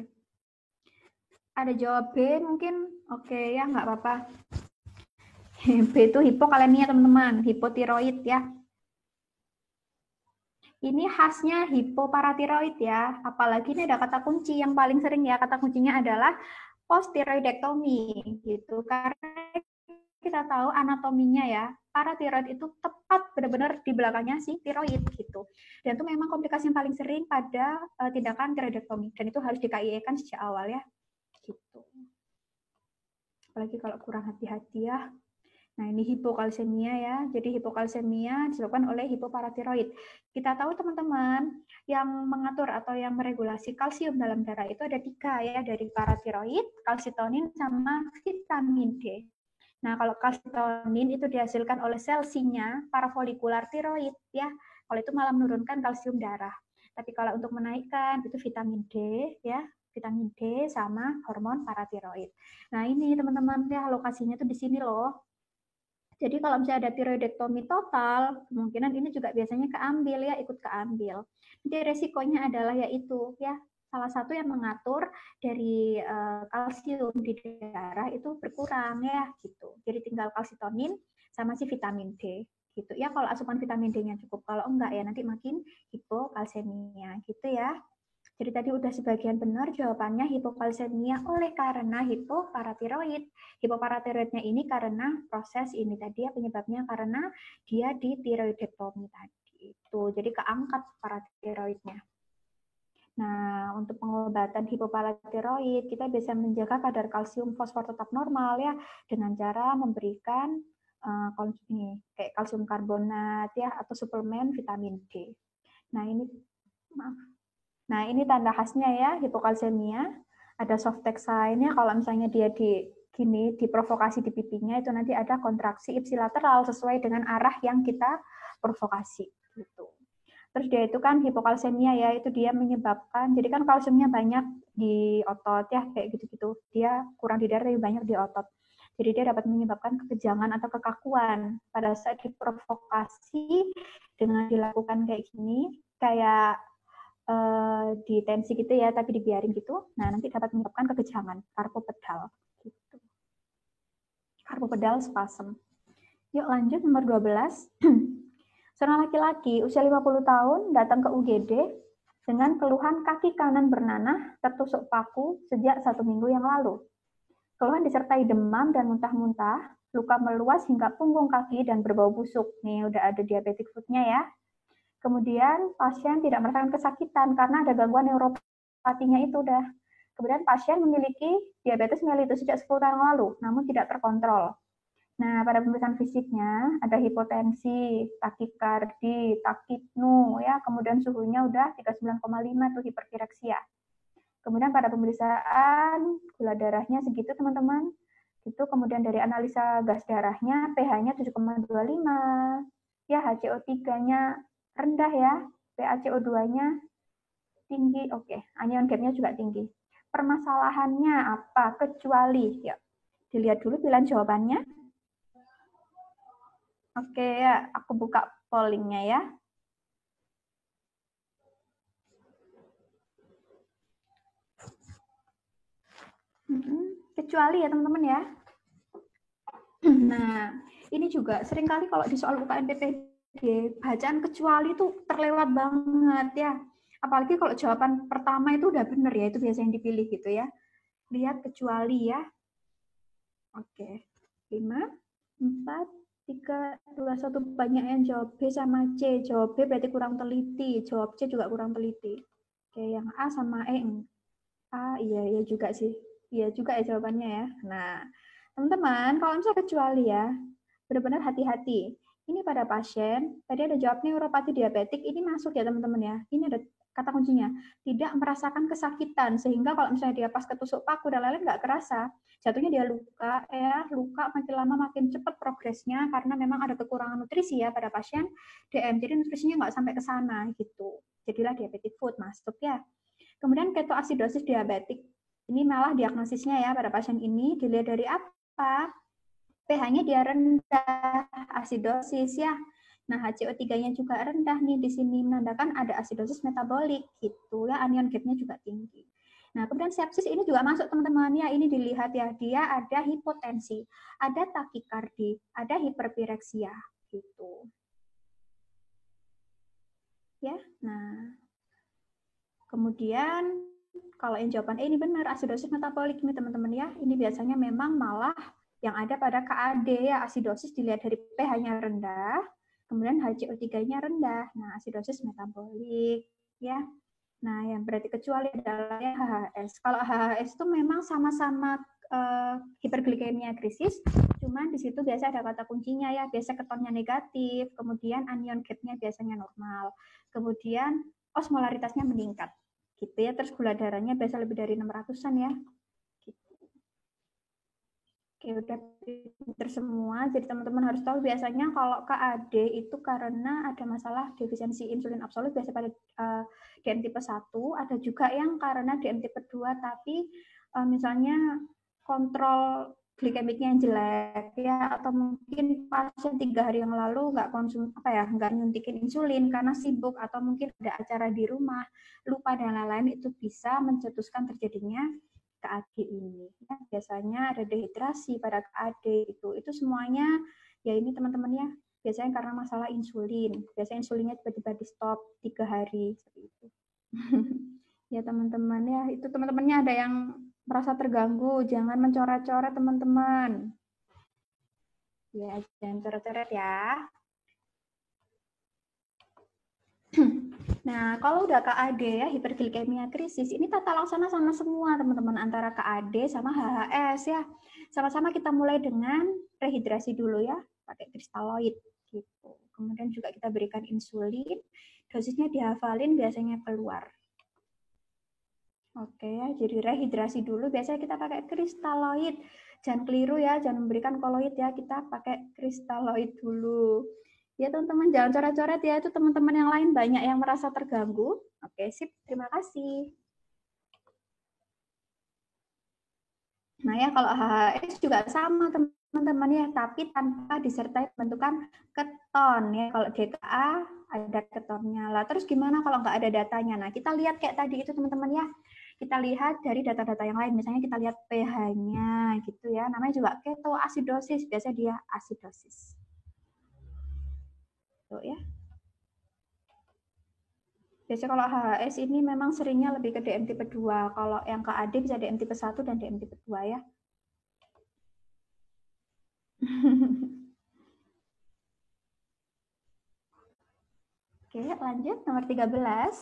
Ada jawab B mungkin? Oke ya, nggak apa-apa. B itu hipokalemia teman-teman, hipotiroid ya. Ini khasnya hipoparatiroid ya, apalagi ini ada kata kunci yang paling sering ya, kata kuncinya adalah post-tiroidektomi gitu. Karena kita tahu anatominya ya, paratiroid itu tepat benar-benar di belakangnya si tiroid gitu. Dan itu memang komplikasi yang paling sering pada tindakan tiroidektomi, dan itu harus di-KIE-kan sejak awal ya. Gitu. Apalagi kalau kurang hati-hati ya. Nah, ini hipokalsemia ya. Jadi hipokalsemia disebabkan oleh hipoparatiroid. Kita tahu teman-teman, yang mengatur atau yang meregulasi kalsium dalam darah itu ada 3 ya, dari paratiroid, kalsitonin, sama vitamin D. Nah, kalau kalsitonin itu dihasilkan oleh sel singa parafolikular tiroid ya. Kalau itu malah menurunkan kalsium darah. Tapi kalau untuk menaikkan itu vitamin D ya, vitamin D sama hormon paratiroid. Nah, ini teman-teman ya, lokasinya tuh di sini loh. Jadi kalau misalnya ada tiroidektomi total, kemungkinan ini juga biasanya keambil ya, ikut keambil. Jadi resikonya adalah yaitu ya, salah satu yang mengatur dari kalsium di darah itu berkurang ya gitu. Jadi tinggal kalsitonin sama si vitamin D gitu ya. Kalau asupan vitamin D-nya cukup, kalau enggak ya nanti makin hipokalsemia gitu ya. Jadi tadi udah sebagian benar jawabannya hipokalsemia oleh karena hipoparatiroid. Hipoparatiroidnya ini karena proses ini tadi ya, penyebabnya karena dia di tiroidektomi tadi. Itu jadi keangkat paratiroidnya. Nah, untuk pengobatan hipoparatiroid kita bisa menjaga kadar kalsium fosfor tetap normal ya dengan cara memberikan kayak kalsium karbonat ya atau suplemen vitamin D. Nah, ini maaf. Nah, ini tanda khasnya ya, hipokalsemia. Ada Softex sign-nya, kalau misalnya dia diprovokasi di pipinya, itu nanti ada kontraksi ipsilateral sesuai dengan arah yang kita provokasi. Gitu. Terus dia itu kan hipokalsemia ya, itu dia menyebabkan, jadi kan kalsiumnya banyak di otot ya, kayak gitu-gitu. Dia kurang di darah, tapi banyak di otot. Jadi dia dapat menyebabkan kekejangan atau kekakuan pada saat diprovokasi dengan dilakukan kayak gini, kayak di tensi gitu ya, tapi dibiarin gitu. Nah, nanti dapat menyebabkan kekejangan, karpopedal. Gitu. Karpopedal spasm. Yuk lanjut, nomor 12. Seorang laki-laki usia 50 tahun datang ke UGD dengan keluhan kaki kanan bernanah, tertusuk paku sejak 1 minggu yang lalu. Keluhan disertai demam dan muntah-muntah, luka meluas hingga punggung kaki dan berbau busuk. Nih udah ada diabetic foot-nya ya. Kemudian pasien tidak merasakan kesakitan karena ada gangguan neuropatinya itu udah. Kemudian pasien memiliki diabetes mellitus sejak 10 tahun lalu, namun tidak terkontrol. Nah, pada pemeriksaan fisiknya ada hipotensi, takikardi, takipnu, ya, kemudian suhunya udah 39,5 tuh hiperpireksia. Kemudian pada pemeriksaan gula darahnya segitu teman-teman. Itu kemudian dari analisa gas darahnya pH-nya 7,25. Ya, HCO3-nya rendah ya. PaCO2-nya tinggi. Oke, anion gap-nya juga tinggi. Permasalahannya apa? Kecuali, ya. Dilihat dulu pilihan jawabannya. Oke, ya, aku buka pollingnya ya. Kecuali ya teman-teman ya. Nah, ini juga seringkali kalau di soal UKM PPD, bacaan kecuali itu terlewat banget ya. Apalagi kalau jawaban pertama itu udah benar ya, itu biasa yang dipilih gitu ya. Lihat kecuali ya. Oke, 5, 4, 3, 2, 1, banyak yang jawab B sama C. Jawab B berarti kurang teliti, jawab C juga kurang teliti. Oke, yang A sama E. A, iya juga sih. Iya juga ya jawabannya ya. Nah, teman-teman, kalau misalnya kecuali ya, benar-benar hati-hati. Ini pada pasien, tadi ada jawab neuropati diabetik, ini masuk ya teman-teman ya. Ini ada kata kuncinya, tidak merasakan kesakitan, sehingga kalau misalnya dia pas ketusuk paku dan lain-lain nggak kerasa, jatuhnya dia luka, ya, luka makin lama makin cepat progresnya, karena memang ada kekurangan nutrisi ya pada pasien DM, jadi nutrisinya nggak sampai ke sana gitu. Jadilah diabetic foot masuk ya. Kemudian ketoasidosis diabetik, ini malah diagnosisnya ya pada pasien ini dilihat dari apa? pH-nya dia rendah, asidosis ya. Nah, HCO3-nya juga rendah nih di sini menandakan ada asidosis metabolik gitu ya, anion gap-nya juga tinggi. Nah, kemudian sepsis ini juga masuk teman-teman ya, ini dilihat ya, dia ada hipotensi, ada takikardi, ada hiperpireksia gitu. Ya, nah kemudian kalau yang jawaban E ini benar, asidosis metabolik nih teman-teman ya. Ini biasanya memang malah yang ada pada KAD ya, asidosis dilihat dari pH-nya rendah, kemudian HCO3-nya rendah. Nah, asidosis metabolik ya. Nah, yang berarti kecuali adalah HHS. Kalau HHS itu memang sama-sama hiperglikemia krisis, cuman di situ biasa ada kata kuncinya ya, biasa ketonnya negatif, kemudian anion gap-nya biasanya normal, kemudian osmolaritasnya meningkat gitu ya, terus gula darahnya biasa lebih dari 600-an ya gitu. Oke, udah pinter semua, jadi teman-teman harus tahu biasanya kalau KAD itu karena ada masalah defisiensi insulin absolut biasa pada DM tipe 1, ada juga yang karena DM tipe 2 tapi misalnya kontrol glikemiknya yang jelek ya, atau mungkin pasien 3 hari yang lalu nggak nyuntikin insulin karena sibuk, atau mungkin ada acara di rumah, lupa dan lain-lain, itu bisa mencetuskan terjadinya KAD ini. Ya, biasanya ada dehidrasi pada KAD itu semuanya ya ini teman-teman ya, biasanya karena masalah insulin. Biasanya insulinnya tiba-tiba di stop 3 hari seperti itu. Ya teman-teman ya, itu teman-temannya ada yang merasa terganggu, jangan mencoret-coret teman-teman. Ya, jangan coret-coret ya. Nah, kalau udah KAD ya, hiperglikemia krisis, ini tata laksana sama semua teman-teman, antara KAD sama HHS ya. Sama-sama kita mulai dengan rehidrasi dulu ya, pakai kristaloid gitu. Kemudian juga kita berikan insulin, dosisnya dihafalin biasanya keluar. Oke ya, jadi rehidrasi dulu, biasanya kita pakai kristaloid. Jangan keliru ya, jangan memberikan koloid ya, kita pakai kristaloid dulu. Ya teman-teman, jangan coret-coret ya, itu teman-teman yang lain banyak yang merasa terganggu. Oke, sip, terima kasih. Nah ya, kalau HHS juga sama teman-teman ya, tapi tanpa disertai pembentukan keton ya. Kalau DKA ada ketonnya lah. Terus gimana kalau nggak ada datanya? Nah, kita lihat kayak tadi itu teman-teman ya. Kita lihat dari data-data yang lain, misalnya kita lihat pH-nya gitu ya, namanya juga ketoasidosis, biasanya dia asidosis. Tuh ya. Biasanya kalau HHS ini memang seringnya lebih ke DM tipe 2, kalau yang KAD bisa DM tipe 1 dan DM tipe 2 ya. Oke, lanjut nomor 13.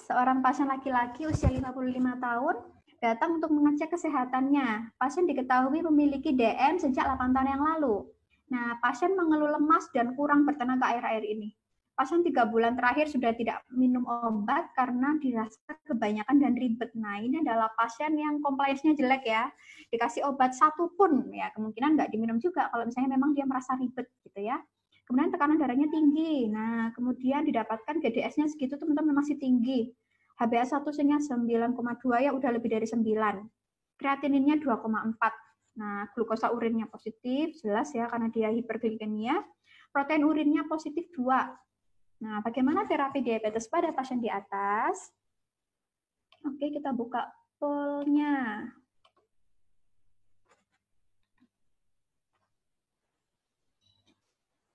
Seorang pasien laki-laki usia 55 tahun datang untuk mengecek kesehatannya. Pasien diketahui memiliki DM sejak 8 tahun yang lalu. Nah, pasien mengeluh lemas dan kurang bertenaga akhir-akhir ini. Pasien 3 bulan terakhir sudah tidak minum obat karena dirasa kebanyakan dan ribet. Nah, ini adalah pasien yang compliance-nya jelek ya. Dikasih obat satu pun, ya kemungkinan nggak diminum juga kalau misalnya memang dia merasa ribet gitu ya. Kemudian tekanan darahnya tinggi. Nah, kemudian didapatkan GDS-nya segitu teman-teman masih tinggi. HbA1c-nya 9,2 ya udah lebih dari 9. Kreatininnya 2,4. Nah, glukosa urinnya positif, jelas ya karena dia hiperglikemia. Protein urinnya positif 2. Nah, bagaimana terapi diabetes pada pasien di atas? Oke, kita buka pollnya.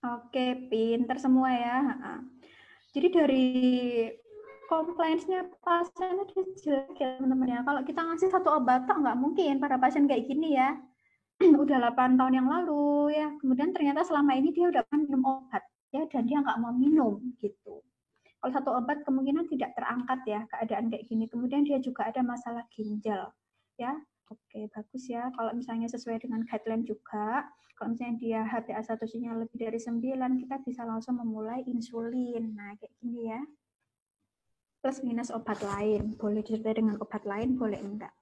Oke, pinter semua ya. Jadi dari compliance-nya pasien itu jelek ya teman-teman ya. Kalau kita ngasih satu obat tak nggak mungkin pada pasien kayak gini ya. Udah 8 tahun yang lalu ya. Kemudian ternyata selama ini dia udah minum obat ya dan dia nggak mau minum gitu. Kalau satu obat kemungkinan tidak terangkat ya keadaan kayak gini. Kemudian dia juga ada masalah ginjal ya. Oke, bagus ya. Kalau misalnya sesuai dengan guideline juga, kalau misalnya dia HbA1c-nya lebih dari 9, kita bisa langsung memulai insulin. Nah, kayak gini ya. Plus minus obat lain. Boleh disertai dengan obat lain, boleh enggak.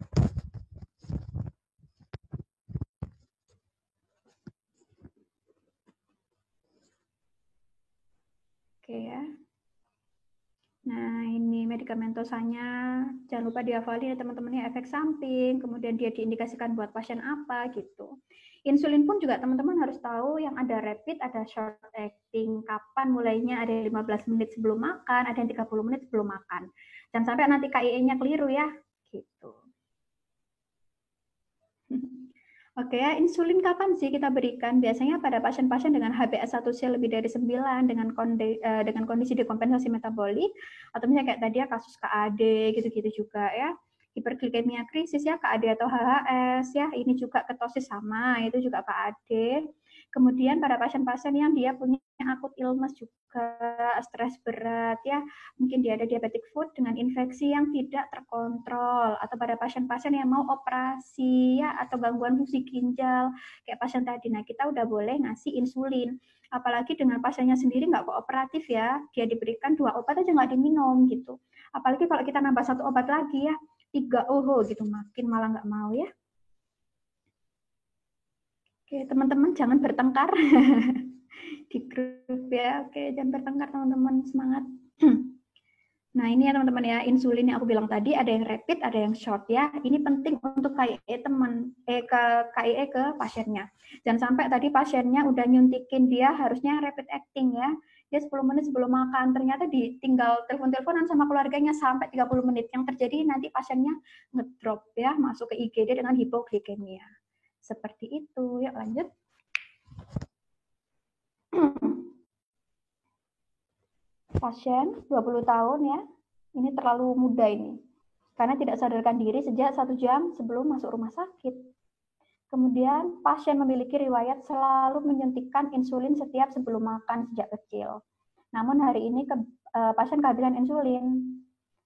Oke ya. Nah, ini medikamentosanya, jangan lupa dihafalin ya teman-teman ya, efek samping, kemudian dia diindikasikan buat pasien apa gitu. Insulin pun juga teman-teman harus tahu yang ada rapid, ada short acting, kapan mulainya, ada 15 menit sebelum makan, ada yang 30 menit sebelum makan. Jangan sampai nanti KIE-nya keliru ya, gitu. Oke ya, insulin kapan sih kita berikan? Biasanya pada pasien-pasien dengan HbA1c lebih dari 9 dengan kondisi dekompensasi metabolik atau misalnya kayak tadi ya kasus KAD gitu-gitu juga ya. Hiperglikemia krisis ya, KAD atau HHS ya, ini juga ketosis sama, itu juga KAD. Kemudian pada pasien-pasien yang dia punya akut illness juga, stres berat ya, mungkin dia ada diabetic foot dengan infeksi yang tidak terkontrol, atau pada pasien-pasien yang mau operasi ya, atau gangguan fungsi ginjal kayak pasien tadi. Nah, kita udah boleh ngasih insulin. Apalagi dengan pasiennya sendiri nggak kooperatif ya, dia diberikan 2 obat aja nggak diminum gitu. Apalagi kalau kita nambah 1 obat lagi ya, 3 gitu, makin malah nggak mau ya. Oke, teman-teman jangan bertengkar di grup ya. Oke, jangan bertengkar teman-teman, semangat. Nah, ini ya teman-teman ya, insulin yang aku bilang tadi ada yang rapid, ada yang short ya. Ini penting untuk KIE KIE ke pasiennya. Jangan sampai tadi pasiennya udah nyuntikin dia harusnya rapid acting ya. Dia 10 menit sebelum makan, ternyata ditinggal telepon-teleponan sama keluarganya sampai 30 menit. Yang terjadi nanti pasiennya ngedrop ya, masuk ke IGD dengan hipoglikemia. Seperti itu. Yuk lanjut. Pasien 20 tahun ya, ini terlalu muda ini, karena tidak sadarkan diri sejak 1 jam sebelum masuk rumah sakit. Kemudian pasien memiliki riwayat selalu menyuntikkan insulin setiap sebelum makan sejak kecil. Namun hari ini pasien kehabisan insulin.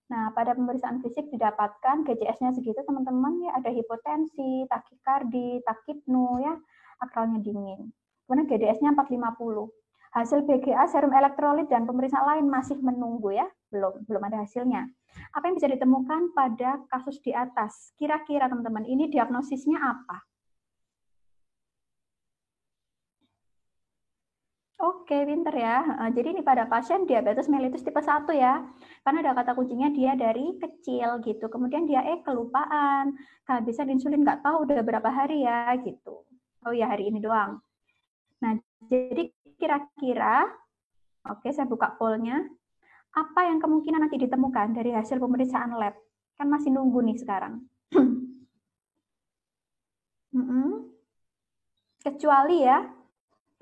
Nah, pada pemeriksaan fisik didapatkan GCS-nya segitu teman-teman ya, ada hipotensi, takikardi, takipnu ya, akralnya dingin. Kemudian GDS-nya 450. Hasil BGA, serum elektrolit, dan pemeriksaan lain masih menunggu ya, belum ada hasilnya. Apa yang bisa ditemukan pada kasus di atas? Kira-kira teman-teman, ini diagnosisnya apa? Oke, pinter ya. Jadi ini pada pasien diabetes mellitus tipe 1 ya. Karena ada kata kuncinya dia dari kecil gitu. Kemudian dia kelupaan, kehabisan insulin nggak tahu udah berapa hari ya gitu. Oh ya, hari ini doang. Nah, jadi kira-kira, oke saya buka pollnya, apa yang kemungkinan nanti ditemukan dari hasil pemeriksaan lab? Kan masih nunggu nih sekarang. Kecuali ya,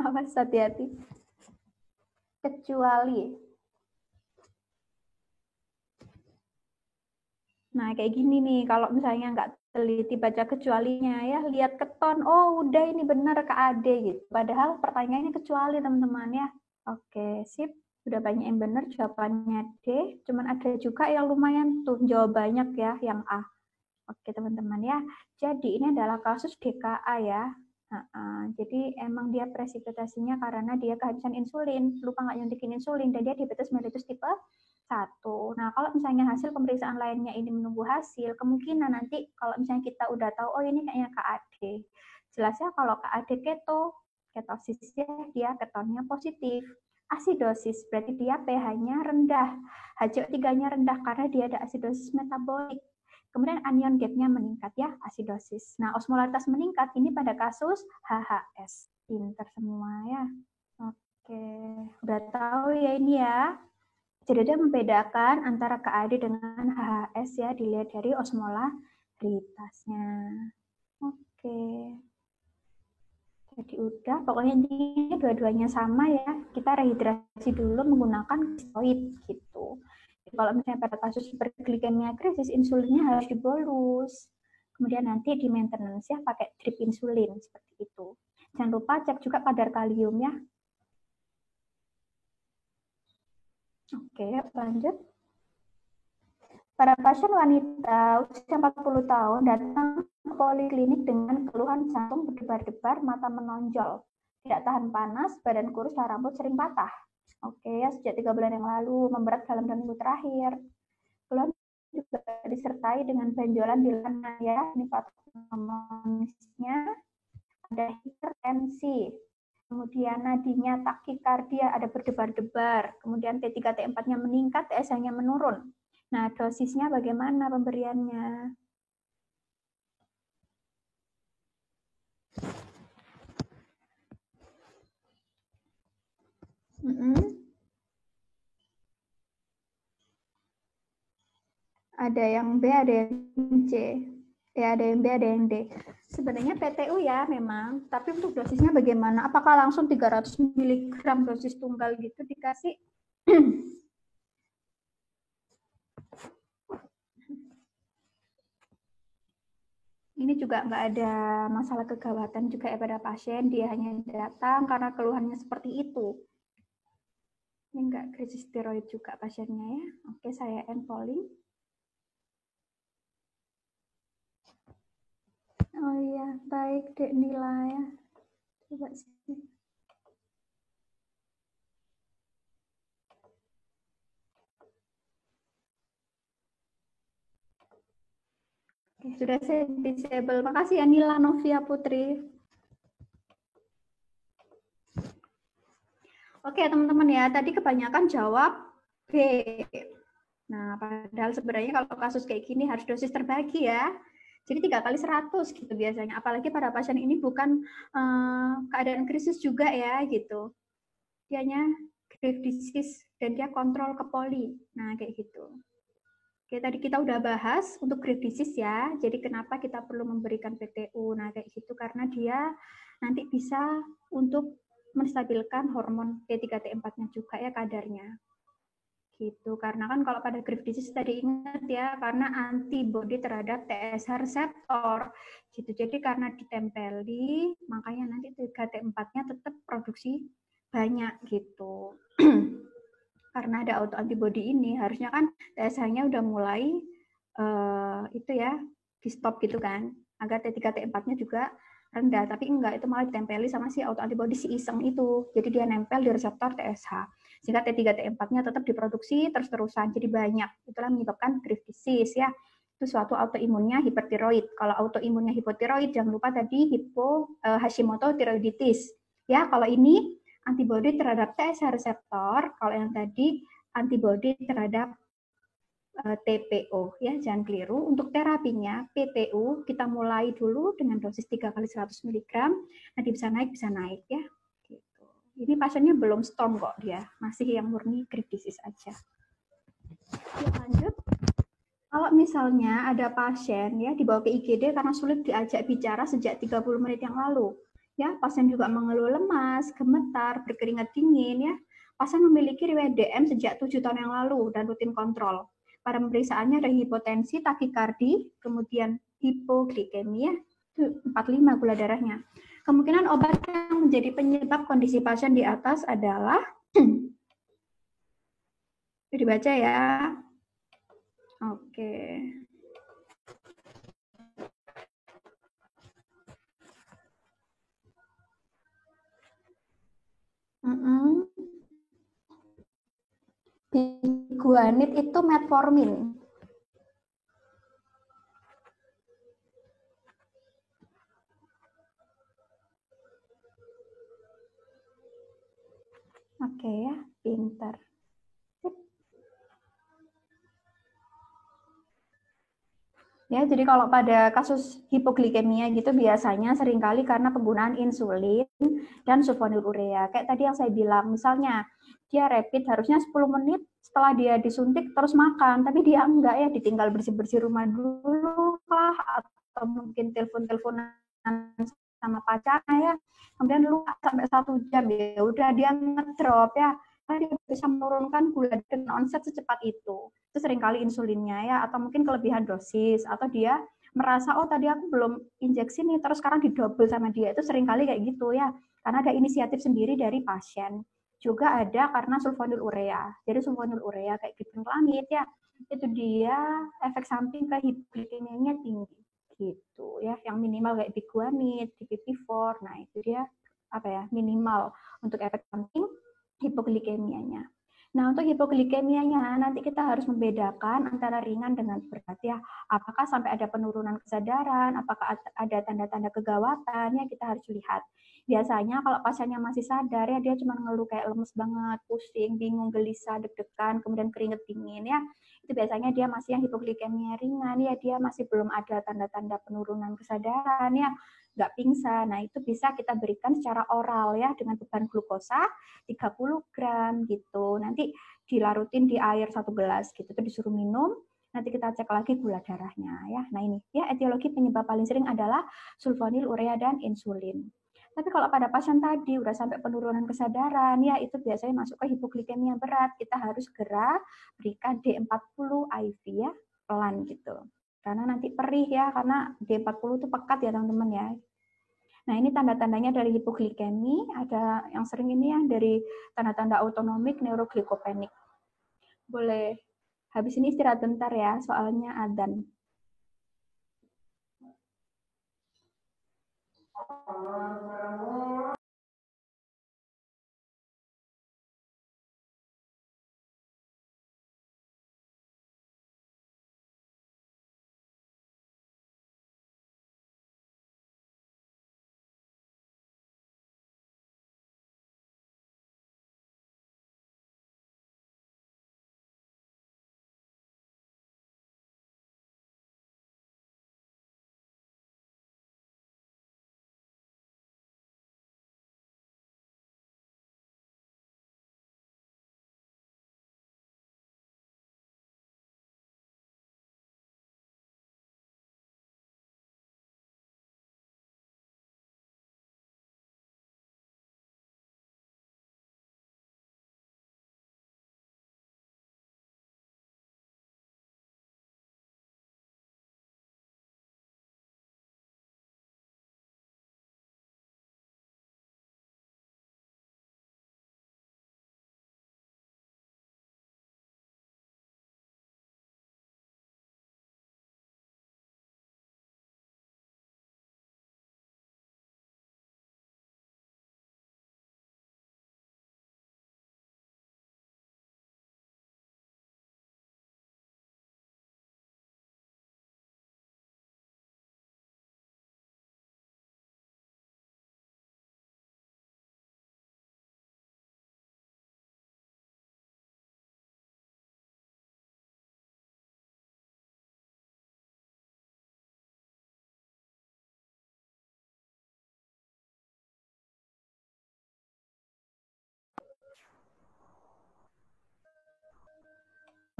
awas hati-hati. Kecuali. Nah, kayak gini nih, kalau misalnya nggak teliti baca kecualinya ya, lihat keton, oh udah ini benar KAD gitu. Padahal pertanyaannya kecuali teman-teman ya. Oke, sip. Udah banyak yang benar jawabannya D, cuman ada juga yang lumayan tuh jawab banyak ya, yang A. Oke teman-teman ya, jadi ini adalah kasus DKA ya. Jadi emang dia presipitasinya karena dia kehabisan insulin, lupa nggak nyuntikin insulin, dan dia diabetes mellitus tipe 1. Nah, kalau misalnya hasil pemeriksaan lainnya ini menunggu hasil, kemungkinan nanti kalau misalnya kita udah tahu, oh ini kayaknya KAD. Jelasnya kalau KAD ketosis ya, dia ketonnya positif. Asidosis berarti dia pH-nya rendah, HCO3-nya rendah karena dia ada asidosis metabolik. Kemudian anion gap-nya meningkat ya, asidosis. Nah, osmolaritas meningkat ini pada kasus HHS. Pinter semua ya. Oke, udah tahu ya ini ya. Jadi dia membedakan antara KAD dengan HHS ya, dilihat dari osmolaritasnya. Oke. Jadi udah, pokoknya ini dua-duanya sama ya. Kita rehidrasi dulu menggunakan steroid gitu. Kalau misalnya pada kasus hiperglikemia krisis, insulinnya harus dibolus. Kemudian nanti di maintenance ya pakai drip insulin seperti itu. Jangan lupa cek juga kadar kalium ya. Oke, lanjut. Para pasien wanita usia 40 tahun datang ke poliklinik dengan keluhan jantung berdebar-debar, mata menonjol, tidak tahan panas, badan kurus, dan rambut sering patah. Oke, ya sejak 3 bulan yang lalu, memberat dalam 2 minggu terakhir. Keluhan juga disertai dengan benjolan di lengan ya, ini patologisnya, ada hipertensi, kemudian nadinya takikardia, ada berdebar-debar, kemudian T3 T4-nya meningkat, TSH-nya menurun. Nah, dosisnya bagaimana pemberiannya? Ada yang B, ada yang C. Ya, ada yang B, ada yang D. Sebenarnya PTU ya memang, tapi untuk dosisnya bagaimana? Apakah langsung 300 mg dosis tunggal gitu dikasih? Ini juga nggak ada masalah kegawatan juga ya pada pasien, dia hanya datang karena keluhannya seperti itu. Ini nggak krisis steroid juga pasiennya ya. Oke, saya end polling. Oh iya, baik Dek Nila ya. Coba sini. Oke, sudah saya disable. Makasih ya Nila Novia Putri. Oke teman-teman ya, tadi kebanyakan jawab B. Nah, padahal sebenarnya kalau kasus kayak gini harus dosis terbagi ya. Jadi 3 kali 100 gitu biasanya. Apalagi pada pasien ini bukan keadaan krisis juga ya gitu. Dianya grave disease dan dia kontrol ke poli. Nah, kayak gitu. Oke, tadi kita udah bahas untuk grave disease ya. Jadi kenapa kita perlu memberikan PTU? Nah, kayak gitu karena dia nanti bisa untuk menstabilkan hormon T3 T4-nya juga ya kadarnya. Gitu. Karena kan kalau pada grave disease tadi ingat ya, karena antibody terhadap TSH reseptor. Gitu. Jadi karena ditempeli, makanya nanti T3T4-nya tetap produksi banyak gitu. Karena ada autoantibody ini, harusnya kan TSH-nya udah mulai itu ya, di stop gitu kan, agar T3 T4-nya juga rendah, tapi enggak, itu malah ditempeli sama si autoantibody si iseng itu. Jadi dia nempel di reseptor TSH. Sehingga T3 T4-nya tetap diproduksi terus-terusan, jadi banyak. Itulah menyebabkan grave disease ya. Itu suatu autoimunnya hipertiroid. Kalau autoimunnya hipotiroid, jangan lupa tadi Hashimoto thyroiditis. Ya, kalau ini antibody terhadap TSH reseptor, kalau yang tadi antibody terhadap TPO ya, jangan keliru. Untuk terapinya PTU kita mulai dulu dengan dosis 3 kali 100 mg, nanti bisa naik ya. Gitu. Ini pasiennya belum storm kok dia, masih yang murni grave disease aja. Ya, lanjut. Kalau misalnya ada pasien ya dibawa ke IGD karena sulit diajak bicara sejak 30 menit yang lalu. Ya, pasien juga mengeluh lemas, gemetar, berkeringat dingin ya. Pasien memiliki riwayat DM sejak 7 tahun yang lalu dan rutin kontrol. Pada pemeriksaannya ada hipotensi, takikardi, kemudian hipoglikemia, 45 gula darahnya. Kemungkinan obat yang menjadi penyebab kondisi pasien di atas adalah dibaca ya. Oke. Biguanid itu metformin. Oke ya, pintar. Ya, jadi kalau pada kasus hipoglikemia gitu biasanya seringkali karena penggunaan insulin dan sulfonylurea. Kayak tadi yang saya bilang, misalnya dia rapid harusnya 10 menit setelah dia disuntik terus makan, tapi dia enggak ya, ditinggal bersih-bersih rumah dulu lah, atau mungkin telepon-teleponan sama pacarnya ya, kemudian lupa sampai 1 jam, ya udah dia ngedrop ya, karena dia bisa menurunkan gula dengan onset secepat itu seringkali insulinnya ya, atau mungkin kelebihan dosis, atau dia merasa oh tadi aku belum injeksi nih terus sekarang didouble sama dia, itu seringkali kayak gitu ya, karena ada inisiatif sendiri dari pasien. Juga ada karena sulfonylurea, jadi sulfonylurea kayak gibrenlamid ya, itu dia efek samping ke hipoglikemianya tinggi gitu ya, yang minimal kayak biguanid, DPP-4, nah itu dia apa ya, minimal untuk efek samping hipoglikemianya. Nah, untuk hipoglikemianya nanti kita harus membedakan antara ringan dengan berat ya. Apakah sampai ada penurunan kesadaran, apakah ada tanda-tanda kegawatan ya, kita harus lihat. Biasanya kalau pasiennya masih sadar ya, dia cuma ngeluh kayak lemes banget, pusing, bingung, gelisah, deg-degan, kemudian keringet dingin ya. Itu biasanya dia masih yang hipoglikemia ringan ya, dia masih belum ada tanda-tanda penurunan kesadaran ya, nggak pingsan. Nah, itu bisa kita berikan secara oral ya, dengan beban glukosa 30 gram gitu. Nanti dilarutin di air 1 gelas gitu, terus disuruh minum. Nanti kita cek lagi gula darahnya ya. Nah ini ya, etiologi penyebab paling sering adalah sulfonylurea dan insulin. Tapi kalau pada pasien tadi udah sampai penurunan kesadaran ya, itu biasanya masuk ke hipoglikemia berat. Kita harus segera berikan D40 IV ya, pelan gitu. Karena nanti perih ya, karena D40 itu pekat ya teman-teman ya. Nah, ini tanda-tandanya dari hipoglikemi, ada yang sering ini ya dari tanda-tanda autonomik neuroglykopenik. Boleh habis ini istirahat bentar ya, soalnya adzan.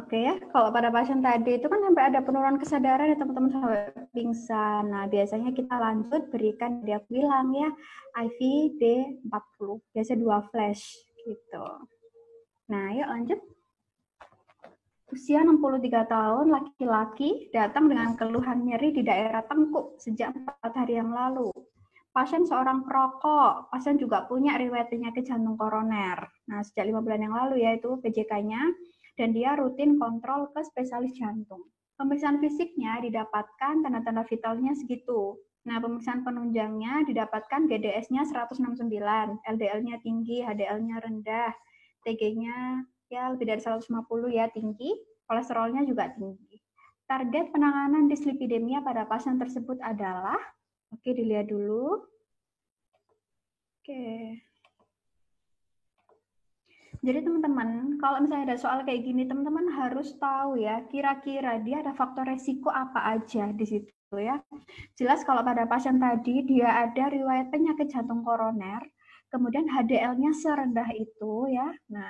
Oke ya, kalau pada pasien tadi itu kan sampai ada penurunan kesadaran ya teman-teman, sampai pingsan. Nah, biasanya kita lanjut berikan, dia bilang ya, IV D40, biasa 2 flash gitu. Nah, yuk lanjut. Usia 63 tahun, laki-laki, datang dengan keluhan nyeri di daerah tengkuk sejak 4 hari yang lalu. Pasien seorang perokok, pasien juga punya riwayat penyakit jantung koroner. Nah, sejak 5 bulan yang lalu ya, itu PJK-nya, dan dia rutin kontrol ke spesialis jantung. Pemeriksaan fisiknya didapatkan tanda-tanda vitalnya segitu. Nah, pemeriksaan penunjangnya didapatkan GDS-nya 169, LDL-nya tinggi, HDL-nya rendah, TG-nya ya lebih dari 150 ya tinggi, kolesterolnya juga tinggi. Target penanganan dislipidemia pada pasien tersebut adalah, oke dilihat dulu. Oke. Jadi teman-teman, kalau misalnya ada soal kayak gini, teman-teman harus tahu ya, kira-kira dia ada faktor resiko apa aja di situ ya. Jelas kalau pada pasien tadi dia ada riwayat penyakit jantung koroner, kemudian HDL-nya serendah itu ya. Nah,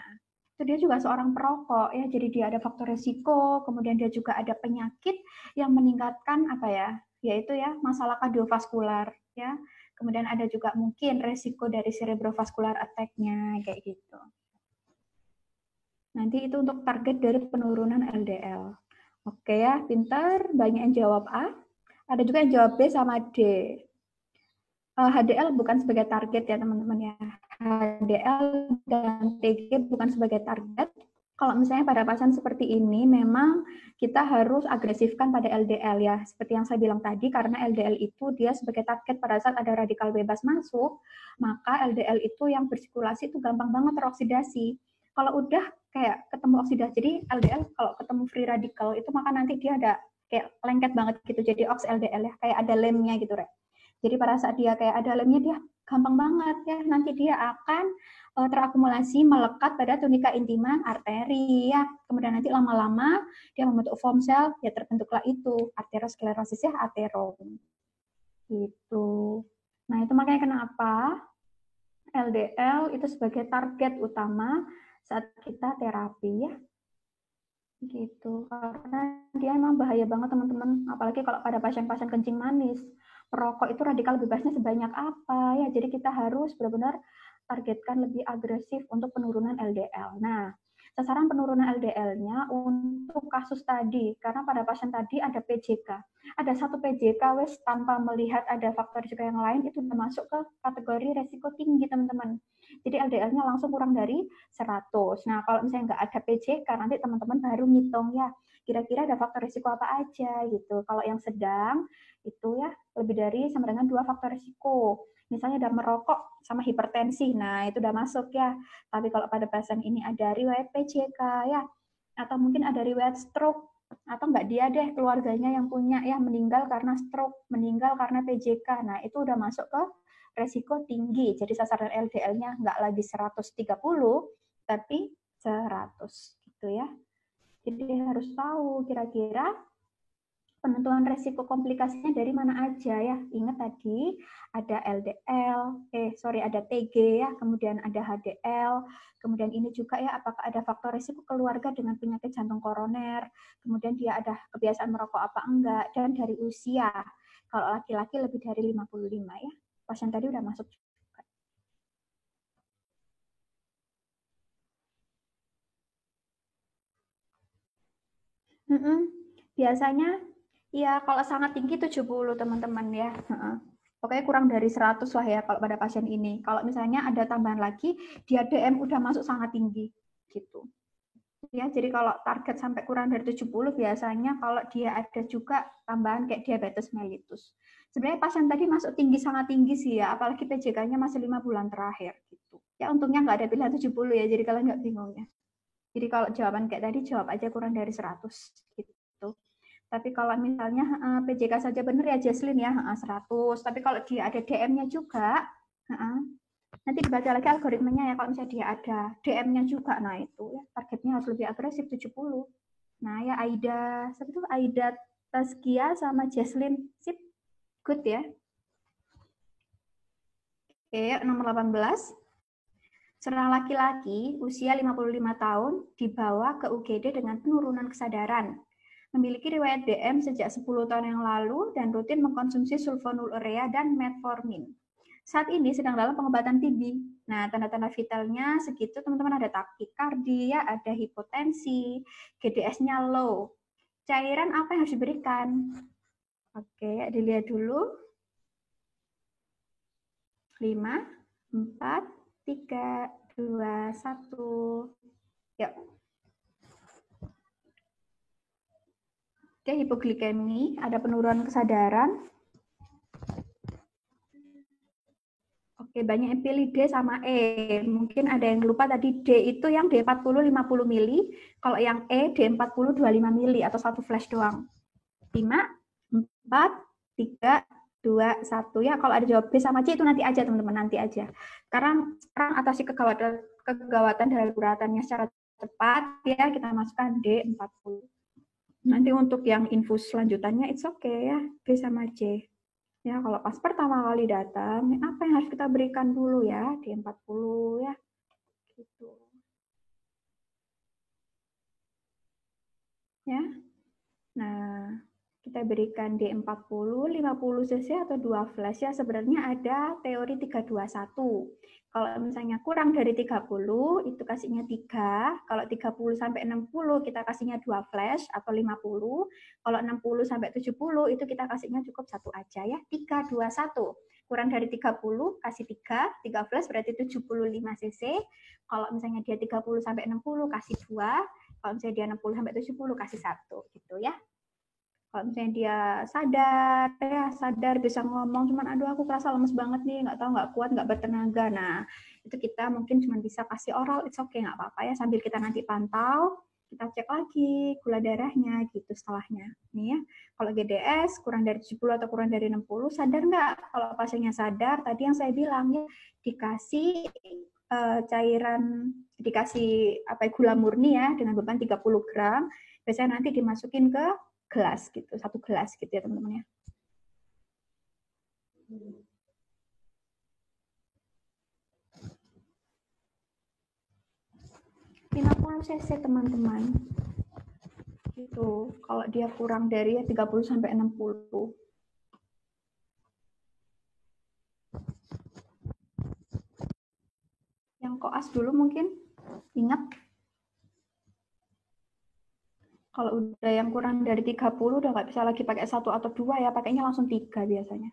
itu dia juga seorang perokok ya, jadi dia ada faktor resiko, kemudian dia juga ada penyakit yang meningkatkan apa ya, yaitu ya masalah kardiovaskular ya. Kemudian ada juga mungkin resiko dari cerebrovascular attack-nya kayak gitu. Nanti itu untuk target dari penurunan LDL. Oke ya, pintar, banyak yang jawab A. Ada juga yang jawab B sama D. HDL bukan sebagai target ya teman-teman ya. HDL dan TG bukan sebagai target. Kalau misalnya pada pasien seperti ini, memang kita harus agresifkan pada LDL ya. Seperti yang saya bilang tadi, karena LDL itu dia sebagai target pada saat ada radikal bebas masuk, maka LDL itu yang bersirkulasi itu gampang banget teroksidasi. Kalau udah kayak ketemu oksidasi, jadi LDL kalau ketemu free radical itu maka nanti dia ada kayak lengket banget gitu, jadi ox LDL ya, kayak ada lemnya gitu, Rek. Jadi pada saat dia kayak ada lemnya, dia gampang banget ya, nanti dia akan terakumulasi melekat pada tunika intima arteri ya. Kemudian nanti lama-lama dia membentuk foam cell, ya terbentuklah itu arteriosklerosis ya, aterom. Gitu. Nah, itu makanya kenapa LDL itu sebagai target utama saat kita terapi ya. Gitu. Karena dia memang bahaya banget teman-teman, apalagi kalau pada pasien-pasien kencing manis. Perokok itu radikal bebasnya sebanyak apa ya. Jadi kita harus benar-benar targetkan lebih agresif untuk penurunan LDL. Nah, sasaran penurunan LDL-nya untuk kasus tadi, karena pada pasien tadi ada PJK. Ada satu PJK wes tanpa melihat ada faktor risiko yang lain, itu udah masuk ke kategori resiko tinggi teman-teman. Jadi LDL-nya langsung kurang dari 100. Nah, kalau misalnya nggak ada PJK, nanti teman-teman baru ngitung ya, kira-kira ada faktor risiko apa aja gitu. Kalau yang sedang, itu ya lebih dari sama dengan 2 faktor risiko. Misalnya ada merokok sama hipertensi, nah itu udah masuk ya. Tapi kalau pada pasien ini ada riwayat PJK ya, atau mungkin ada riwayat stroke, atau enggak dia deh keluarganya yang punya ya meninggal karena stroke, meninggal karena PJK, nah itu udah masuk ke resiko tinggi. Jadi sasaran LDL-nya enggak lagi 130, tapi 100 gitu ya. Jadi harus tahu kira-kira penentuan resiko komplikasinya dari mana aja ya. Ingat tadi ada LDL, ada TG ya, kemudian ada HDL, kemudian ini juga ya apakah ada faktor resiko keluarga dengan penyakit jantung koroner, kemudian dia ada kebiasaan merokok apa enggak, dan dari usia. Kalau laki-laki lebih dari 55 ya. Pasien tadi udah masuk juga. Biasanya ya kalau sangat tinggi 70 teman-teman ya. Pokoknya kurang dari 100 lah ya kalau pada pasien ini. Kalau misalnya ada tambahan lagi, dia DM udah masuk sangat tinggi gitu. Ya, jadi kalau target sampai kurang dari 70 biasanya kalau dia ada juga tambahan kayak diabetes mellitus. Sebenarnya pasien tadi masuk tinggi sangat tinggi sih ya, apalagi PJK-nya masih 5 bulan terakhir gitu. Ya untungnya nggak ada pilihan 70 ya, jadi kalian nggak bingung ya. Jadi kalau jawaban kayak tadi jawab aja kurang dari 100 gitu. Tapi kalau misalnya PJK saja benar ya Jesslyn ya 100. Tapi kalau dia ada DM-nya juga, nanti dibaca lagi algoritmanya ya. Kalau misalnya dia ada DM-nya juga, nah itu ya targetnya harus lebih agresif 70. Nah ya Aida, siapa itu Aida Taskia sama Jesslyn, sip, good ya. Oke, nomor 18. Seorang laki-laki usia 55 tahun dibawa ke UGD dengan penurunan kesadaran. Memiliki riwayat DM sejak 10 tahun yang lalu dan rutin mengkonsumsi sulfonylurea dan metformin. Saat ini sedang dalam pengobatan TB. Nah, tanda-tanda vitalnya segitu, teman-teman, ada takikardia, ada hipotensi, GDS-nya low. Cairan apa yang harus diberikan? Oke, dilihat dulu. 5, 4, 3, 2, 1. Yuk. Oke, hipoglikemi, ada penurunan kesadaran. Oke, banyak yang pilih D sama E. Mungkin ada yang lupa tadi D itu yang D40 50 mili, kalau yang E D40 25 mili atau satu flash doang. 5, 4, 3, 2, 1 ya. Kalau ada jawab B sama C itu nanti aja teman-teman, nanti aja. Sekarang atasi kegawatan daruratannya secara cepat ya, kita masukkan D40. Nanti untuk yang infus selanjutannya it's okay ya, B sama C. Ya, kalau pas pertama kali datang, apa yang harus kita berikan dulu ya? D40 ya. Gitu. Ya. Nah, kita berikan D40, 50 cc atau 2 flash ya. Sebenarnya ada teori 321. Kalau misalnya kurang dari 30, itu kasihnya 3. Kalau 30 sampai 60, kita kasihnya 2 flash atau 50. Kalau 60 sampai 70, itu kita kasihnya cukup 1 aja ya. 3, 2, 1. Kurang dari 30, kasih 3. 3 flash berarti 75 cc. Kalau misalnya dia 30 sampai 60, kasih 2. Kalau misalnya dia 60 sampai 70, kasih 1. Gitu ya. Kalau misalnya dia sadar bisa ngomong, cuman aduh aku kerasa lemes banget nih, nggak tahu, nggak kuat, nggak bertenaga. Nah, itu kita mungkin cuma bisa kasih oral, it's okay, nggak apa-apa ya, sambil kita nanti pantau, kita cek lagi gula darahnya gitu setelahnya. Nih ya, kalau GDS kurang dari 70 atau kurang dari 60, sadar nggak? Kalau pasiennya sadar, tadi yang saya bilang ya, dikasih cairan, dikasih gula murni ya, dengan beban 30 gram, biasanya nanti dimasukin ke gelas gitu, 1 gelas gitu ya teman-teman ya. cc teman-teman. Gitu. Kalau dia kurang dari 30 sampai 60. Yang koas dulu mungkin ingat. Kalau udah yang kurang dari 30 udah nggak bisa lagi pakai 1 atau 2 ya, pakainya langsung 3 biasanya.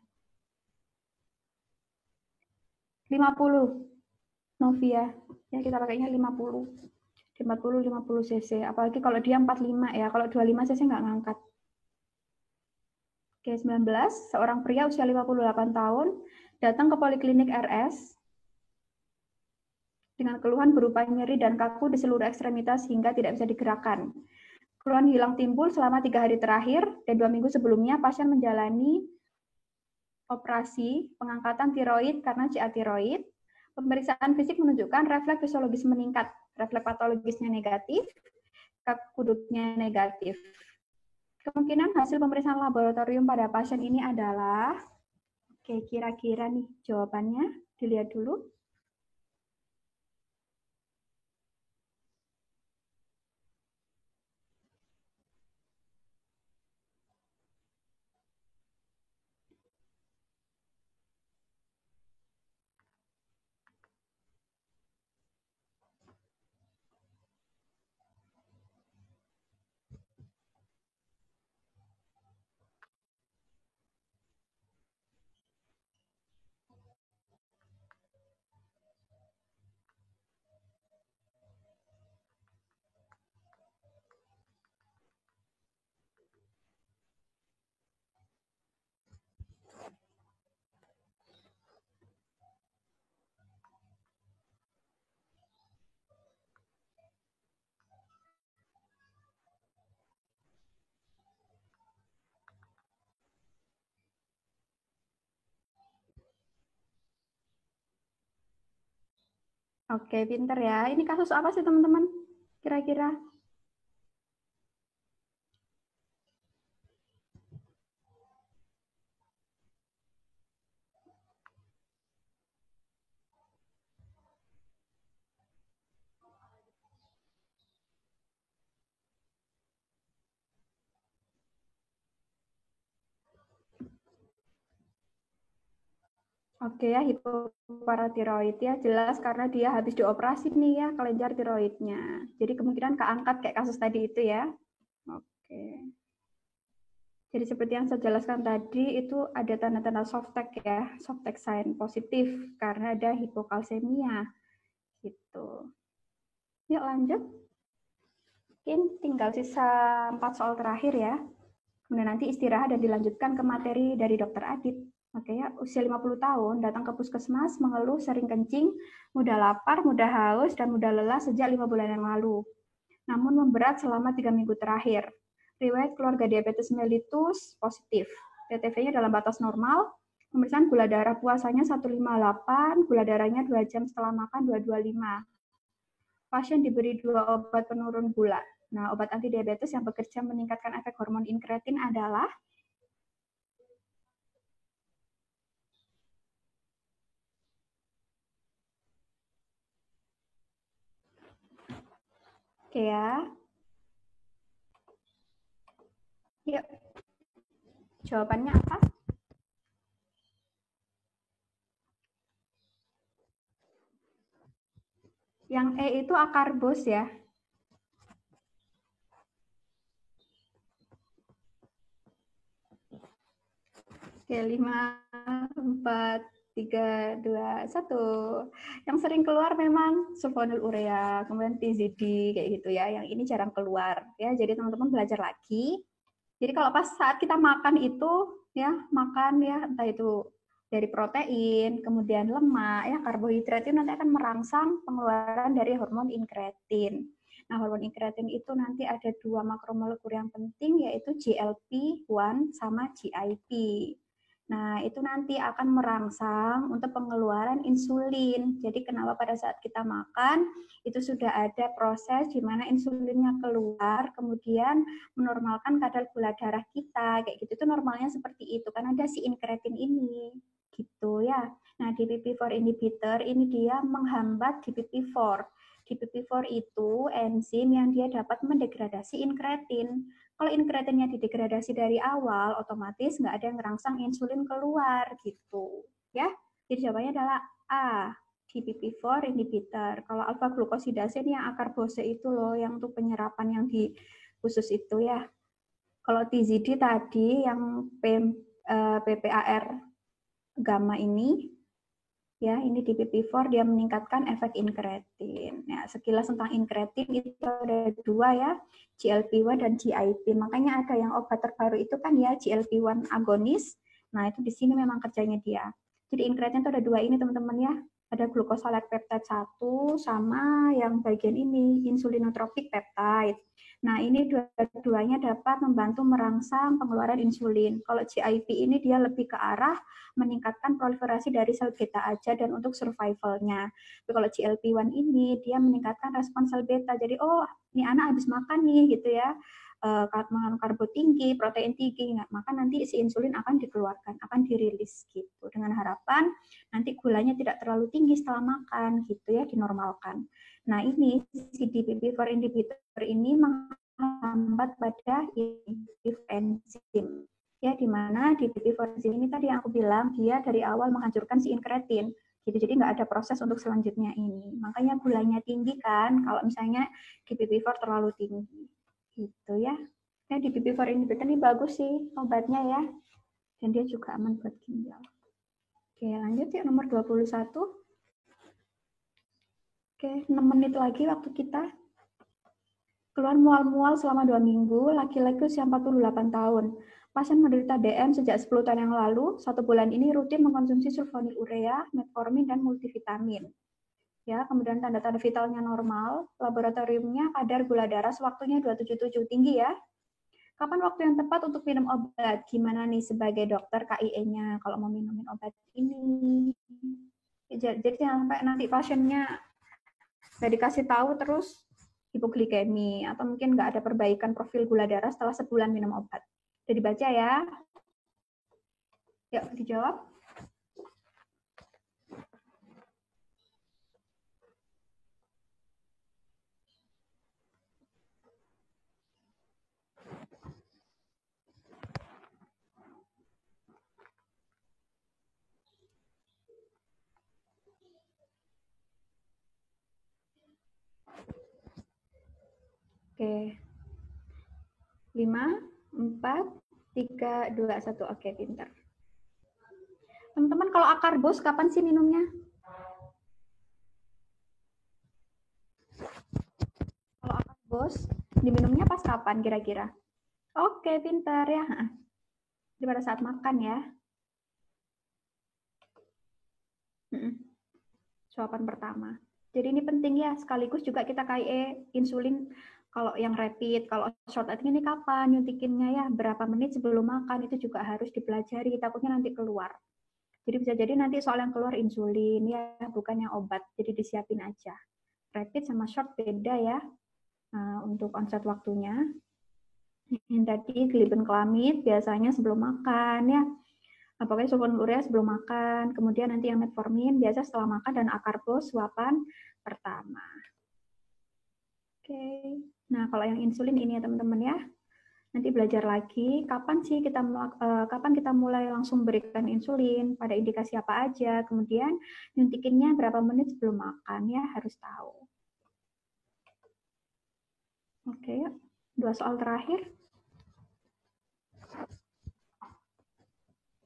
50 Novia. Ya kita pakainya 50. 50 cc. Apalagi kalau dia 45 ya, kalau 25 cc nggak ngangkat. Oke, 19, seorang pria usia 58 tahun datang ke poliklinik RS dengan keluhan berupa nyeri dan kaku di seluruh ekstremitas hingga tidak bisa digerakkan. Keluhan hilang timbul selama 3 hari terakhir dan 2 minggu sebelumnya pasien menjalani operasi pengangkatan tiroid karena CA tiroid. Pemeriksaan fisik menunjukkan refleks fisiologis meningkat, refleks patologisnya negatif, kaku duduknya negatif. Kemungkinan hasil pemeriksaan laboratorium pada pasien ini adalah, oke, kira-kira nih jawabannya, dilihat dulu. Oke, pinter ya. Ini kasus apa sih teman-teman? Kira-kira? Oke ya, hipoparatiroid ya, jelas karena dia habis dioperasi nih ya, kelenjar tiroidnya. Jadi kemungkinan keangkat kayak kasus tadi itu ya. Oke. Jadi seperti yang saya jelaskan tadi, itu ada tanda-tanda softtek ya, softtek sign positif karena ada hipokalsemia. Gitu. Yuk lanjut. Mungkin tinggal sisa 4 soal terakhir ya. Kemudian nanti istirahat dan dilanjutkan ke materi dari Dr. Adit. Oke ya, usia 50 tahun, datang ke puskesmas, mengeluh, sering kencing, mudah lapar, mudah haus, dan mudah lelah sejak 5 bulan yang lalu. Namun memberat selama 3 minggu terakhir. Riwayat keluarga diabetes mellitus positif. TTV-nya dalam batas normal. Pemeriksaan gula darah puasanya 158, gula darahnya 2 jam setelah makan 225. Pasien diberi 2 obat penurun gula. Nah, obat antidiabetes yang bekerja meningkatkan efek hormon inkretin adalah oke ya. Yuk, jawabannya apa? Yang E itu akarbos ya. Oke, 5, 4, 3, 2, 1. Yang sering keluar memang sulfonylurea, kemudian TZD kayak gitu ya. Yang ini jarang keluar ya. Jadi teman-teman belajar lagi. Jadi kalau pas saat kita makan itu ya, makan ya entah itu dari protein, kemudian lemak ya, karbohidrat itu nanti akan merangsang pengeluaran dari hormon inkretin. Nah, hormon inkretin itu nanti ada 2 makromolekul yang penting yaitu GLP-1 sama GIP. Nah, itu nanti akan merangsang untuk pengeluaran insulin. Jadi kenapa pada saat kita makan itu sudah ada proses di mana insulinnya keluar, kemudian menormalkan kadar gula darah kita, kayak gitu. Itu normalnya seperti itu, kan ada si inkretin ini, gitu ya. Nah, DPP-4 inhibitor ini dia menghambat DPP-4. DPP-4 itu enzim yang dia dapat mendegradasi inkretin. Kalau inkretinnya didegradasi dari awal, otomatis nggak ada yang ngerangsang insulin keluar gitu, ya. Jadi jawabannya adalah A, DPP-4 inhibitor. Kalau alfa glukosidase ini yang akarbose itu loh, yang untuk penyerapan yang di khusus itu ya. Kalau TZD tadi yang PPAR gamma ini, ya ini DPP-4 dia meningkatkan efek inkretin. Ya, sekilas tentang inkretin itu ada 2 ya, GLP-1 dan GIP. Makanya ada yang obat terbaru itu kan ya GLP-1 agonis. Nah itu di sini memang kerjanya dia. Jadi inkretin itu ada 2 ini teman-teman ya. Ada glucosalate peptide 1 sama yang bagian ini insulinotropic peptide. Nah, ini dua-duanya dapat membantu merangsang pengeluaran insulin. Kalau GIP ini dia lebih ke arah meningkatkan proliferasi dari sel beta aja dan untuk survivalnya. Tapi kalau GLP-1 ini dia meningkatkan respon sel beta. Jadi oh, ini anak habis makan nih gitu ya. Mengandung karbo tinggi, protein tinggi, maka nanti si insulin akan dikeluarkan, akan dirilis gitu. Dengan harapan nanti gulanya tidak terlalu tinggi setelah makan gitu ya, dinormalkan. Nah, ini si DPP-4 inhibitor ini menghambat pada enzim ya, di mana DPP-4 ini tadi yang aku bilang dia dari awal menghancurkan si inkretin. Jadi nggak ada proses untuk selanjutnya ini. Makanya gulanya tinggi kan kalau misalnya DPP-4 terlalu tinggi. Gitu ya. Ya DPP-4 inhibitor ini bagus sih obatnya ya. Dan dia juga aman buat ginjal. Oke, lanjut yuk nomor 21. Oke, 6 menit lagi waktu kita. Keluar mual-mual selama 2 minggu, laki-laki usia 48 tahun. Pasien menderita DM sejak 10 tahun yang lalu, 1 bulan ini rutin mengkonsumsi sulfonylurea, metformin, dan multivitamin. Ya, kemudian tanda-tanda vitalnya normal, laboratoriumnya kadar gula darah sewaktunya 277, tinggi ya. Kapan waktu yang tepat untuk minum obat? Gimana nih sebagai dokter KIE-nya kalau mau minumin obat ini? Jadi jangan sampai nanti pasiennya nggak dikasih tahu terus hipoglikemi atau mungkin nggak ada perbaikan profil gula darah setelah sebulan minum obat. Jadi baca ya. Yuk dijawab. Oke. 5, 4, 3, 2, 1. Oke, pintar. Teman-teman, kalau akarbos kapan sih minumnya? Kalau akarbos diminumnya pas kapan kira-kira? Oke, pintar ya. Di pada saat makan ya. Suapan pertama. Jadi ini penting ya, sekaligus juga kita KIE insulin kalau yang rapid, kalau short acting ini kapan nyuntikinnya ya, berapa menit sebelum makan itu juga harus dipelajari, takutnya nanti keluar. Jadi bisa jadi nanti soal yang keluar insulin ya, bukan yang obat, jadi disiapin aja. Rapid sama short beda ya, untuk onset waktunya. Yang tadi glibenclamid biasanya sebelum makan ya, pokoknya sulfonylurea sebelum makan, kemudian nanti yang metformin biasa setelah makan, dan akarbo suapan pertama. Oke, nah kalau yang insulin ini ya teman-teman ya, nanti belajar lagi kapan sih kapan kita mulai langsung berikan insulin, pada indikasi apa aja, kemudian nyuntikinnya berapa menit sebelum makan ya, harus tahu. Oke, 2 soal terakhir.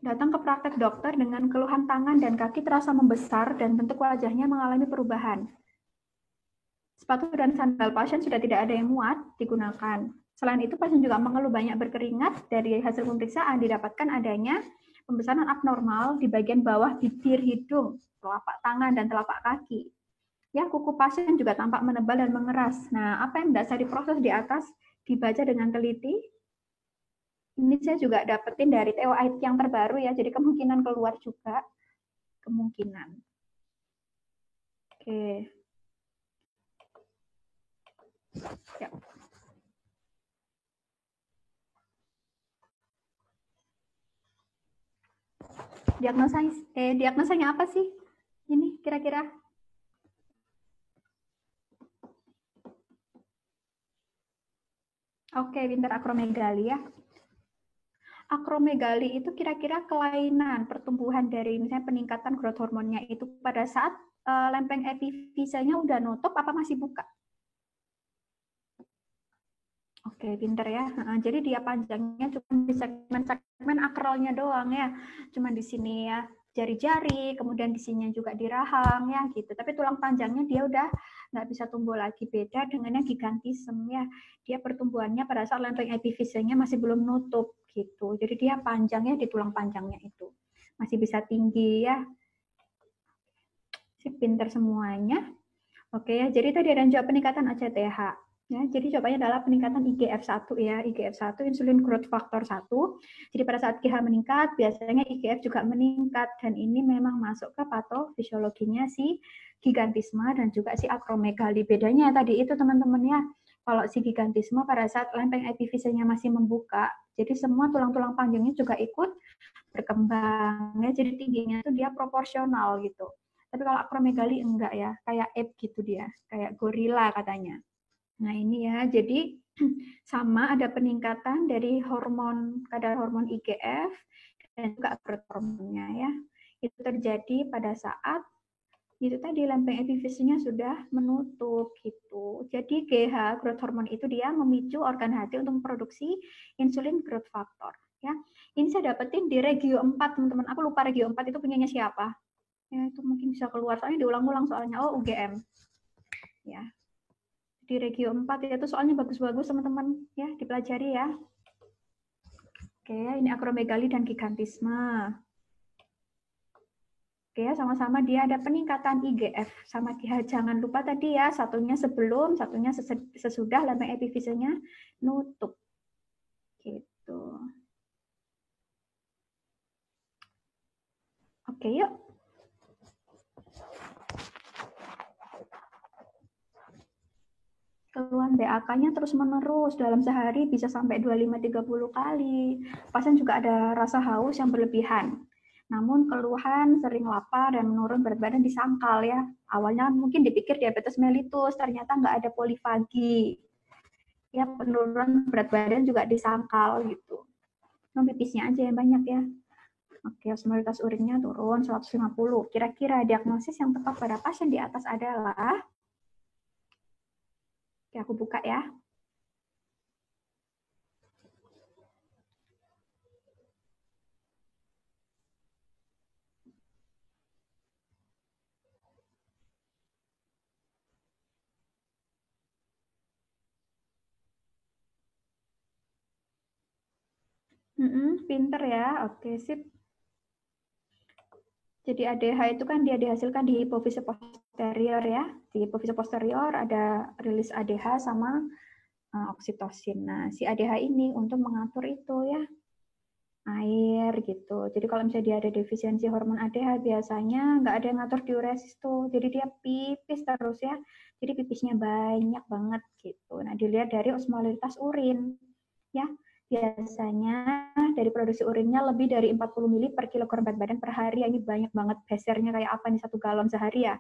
Datang ke praktek dokter dengan keluhan tangan dan kaki terasa membesar dan bentuk wajahnya mengalami perubahan. Sepatu dan sandal pasien sudah tidak ada yang muat digunakan. Selain itu, pasien juga mengeluh banyak berkeringat. Dari hasil pemeriksaan didapatkan adanya pembesaran abnormal di bagian bawah bibir hidung, telapak tangan, dan telapak kaki. Ya, kuku pasien juga tampak menebal dan mengeras. Nah, apa yang mendasari proses di atas dibaca dengan teliti. Ini saya juga dapetin dari TOIT yang terbaru ya, jadi kemungkinan keluar juga. Kemungkinan. Oke. Ya. Diagnosanya apa sih? Ini kira-kira? Oke, pintar, akromegali ya. Akromegali itu kira-kira kelainan pertumbuhan dari misalnya peningkatan growth hormonnya itu pada saat lempeng epifisenya udah nutup apa masih buka? Oke, pinter ya. Jadi dia panjangnya cuma di segmen akralnya doang ya. Cuma di sini ya, jari-jari, kemudian di sini juga di rahang ya gitu. Tapi tulang panjangnya dia udah nggak bisa tumbuh lagi, beda dengan yang gigantism ya. Dia pertumbuhannya pada saat lempeng epifisenya masih belum nutup gitu. Jadi dia panjangnya di tulang panjangnya itu. Masih bisa tinggi ya. Si pinter semuanya. Oke ya, jadi tadi ada jawab peningkatan ACTH. Ya, jadi jawabannya adalah peningkatan IGF-1 ya, IGF-1 insulin growth factor 1. Jadi pada saat GH meningkat, biasanya IGF juga meningkat, dan ini memang masuk ke patofisiologinya si gigantisme dan juga si akromegali. Bedanya tadi itu teman-teman ya, kalau si gigantisme pada saat lempeng epifisenya masih membuka, jadi semua tulang-tulang panjangnya juga ikut berkembang ya, jadi tingginya itu dia proporsional gitu. Tapi kalau akromegali enggak ya, kayak ape gitu dia, kayak gorila katanya. Nah ini ya, jadi sama ada peningkatan dari kadar hormon IGF dan juga growth hormonnya ya. Itu terjadi pada saat itu tadi lempeng epifisinya sudah menutup gitu. Jadi GH growth hormone itu dia memicu organ hati untuk memproduksi insulin growth factor ya. Ini saya dapetin di regio 4 teman-teman. Aku lupa regio 4 itu punyanya siapa. Ya, itu mungkin bisa keluar soalnya diulang-ulang soalnya. Oh, UGM. Ya. Di regio 4 itu soalnya bagus-bagus teman-teman ya, dipelajari ya. Oke, ini akromegali dan gigantisme. Oke, sama-sama dia ada peningkatan IGF sama GH. Jangan lupa tadi ya, satunya sebelum, satunya sesudah lempeng epifisenya nutup. Gitu. Oke, yuk. Keluhan BAK-nya terus-menerus, dalam sehari bisa sampai 25-30 kali. Pasien juga ada rasa haus yang berlebihan. Namun keluhan sering lapar dan menurun berat badan disangkal ya. Awalnya mungkin dipikir diabetes mellitus, ternyata nggak ada polifagi. Ya, penurunan berat badan juga disangkal gitu. Pipisnya aja yang banyak ya. Oke, osmolitas urinnya turun 150. Kira-kira diagnosis yang tepat pada pasien di atas adalah, oke, aku buka ya. Pinter ya, oke sip. Jadi ADH itu kan dia dihasilkan di hipofise posterior ya. Di hipofise posterior ada rilis ADH sama oksitosin. Nah, si ADH ini untuk mengatur itu ya, air gitu. Jadi kalau misalnya dia ada defisiensi hormon ADH, biasanya nggak ada yang ngatur diuresis tuh. Jadi dia pipis terus ya. Jadi pipisnya banyak banget gitu. Nah, dilihat dari osmolaritas urin ya. Biasanya dari produksi urinnya lebih dari 40 mili per kilogram berat badan per hari. Ini banyak banget, besernya kayak apa nih 1 galon sehari ya.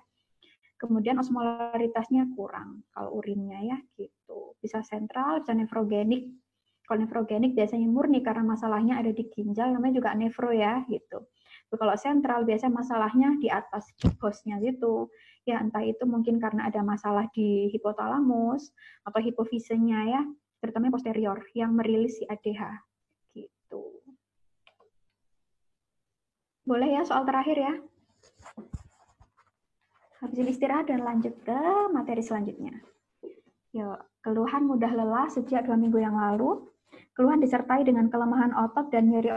Kemudian osmolaritasnya kurang kalau urinnya ya gitu. Bisa sentral, bisa nefrogenik. Kalau nefrogenik biasanya murni karena masalahnya ada di ginjal, namanya juga nefro ya gitu. Kalau sentral biasanya masalahnya di atas hostnya gitu. Ya entah itu mungkin karena ada masalah di hipotalamus atau hipofisenya ya, terutama posterior yang merilis si ADH gitu. Boleh ya soal terakhir ya. Habis ini istirahat dan lanjut ke materi selanjutnya. Yuk, keluhan mudah lelah sejak 2 minggu yang lalu. Keluhan disertai dengan kelemahan otot dan nyeri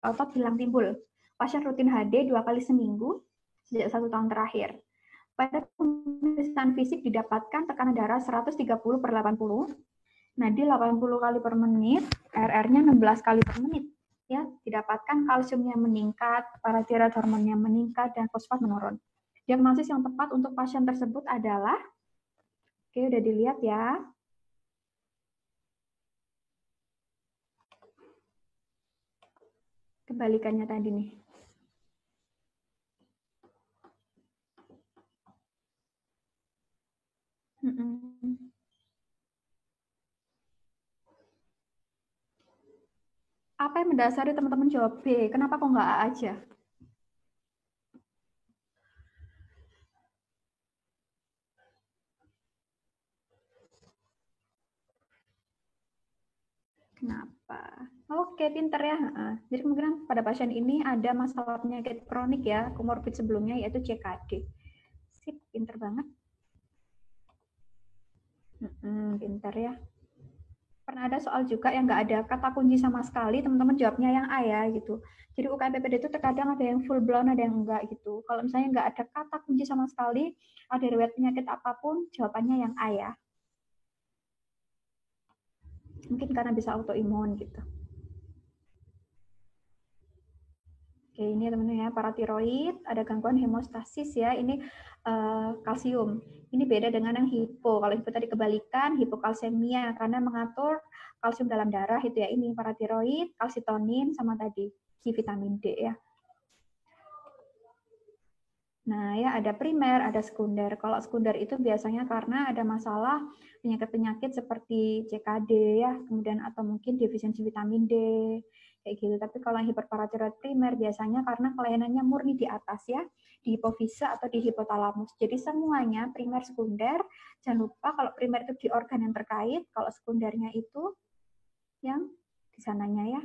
otot hilang timbul. Pasien rutin HD 2 kali seminggu sejak 1 tahun terakhir. Pada pemeriksaan fisik didapatkan tekanan darah 130/80, nadi 80 kali per menit, RR-nya 16 kali per menit. Ya, didapatkan kalsiumnya meningkat, paratiroid hormonnya meningkat, dan fosfat menurun. Diagnosis yang tepat untuk pasien tersebut adalah, oke, udah dilihat ya. Kebalikannya tadi nih. Apa yang mendasari teman-teman jawab B? Kenapa kok nggak A aja? Kenapa? Oke, pinter ya. Jadi kemungkinan pada pasien ini ada masalah penyakit kronik ya, komorbid sebelumnya yaitu CKD. Sip, pinter banget. Pinter ya. Pernah ada soal juga yang nggak ada kata kunci sama sekali, teman-teman jawabnya yang A ya gitu. Jadi UKM PPD itu terkadang ada yang full blown, ada yang enggak gitu. Kalau misalnya nggak ada kata kunci sama sekali, ada riwayat penyakit apapun, jawabannya yang A ya. Mungkin karena bisa autoimun gitu. Oke, ini teman-teman ya, paratiroid, ada gangguan hemostasis ya, ini kalsium. Ini beda dengan yang hipo. Kalau hipo tadi kebalikan, hipokalsemia, karena mengatur kalsium dalam darah itu ya, ini paratiroid, kalsitonin, sama tadi si vitamin D ya. Nah ya, ada primer, ada sekunder. Kalau sekunder itu biasanya karena ada masalah penyakit-penyakit seperti CKD ya, kemudian atau mungkin defisiensi vitamin D, kayak gitu. Tapi kalau hiperparatiroid primer biasanya karena kelainannya murni di atas ya, di hipofise atau di hipotalamus. Jadi semuanya primer sekunder, jangan lupa kalau primer itu di organ yang terkait, kalau sekundernya itu yang di sananya ya.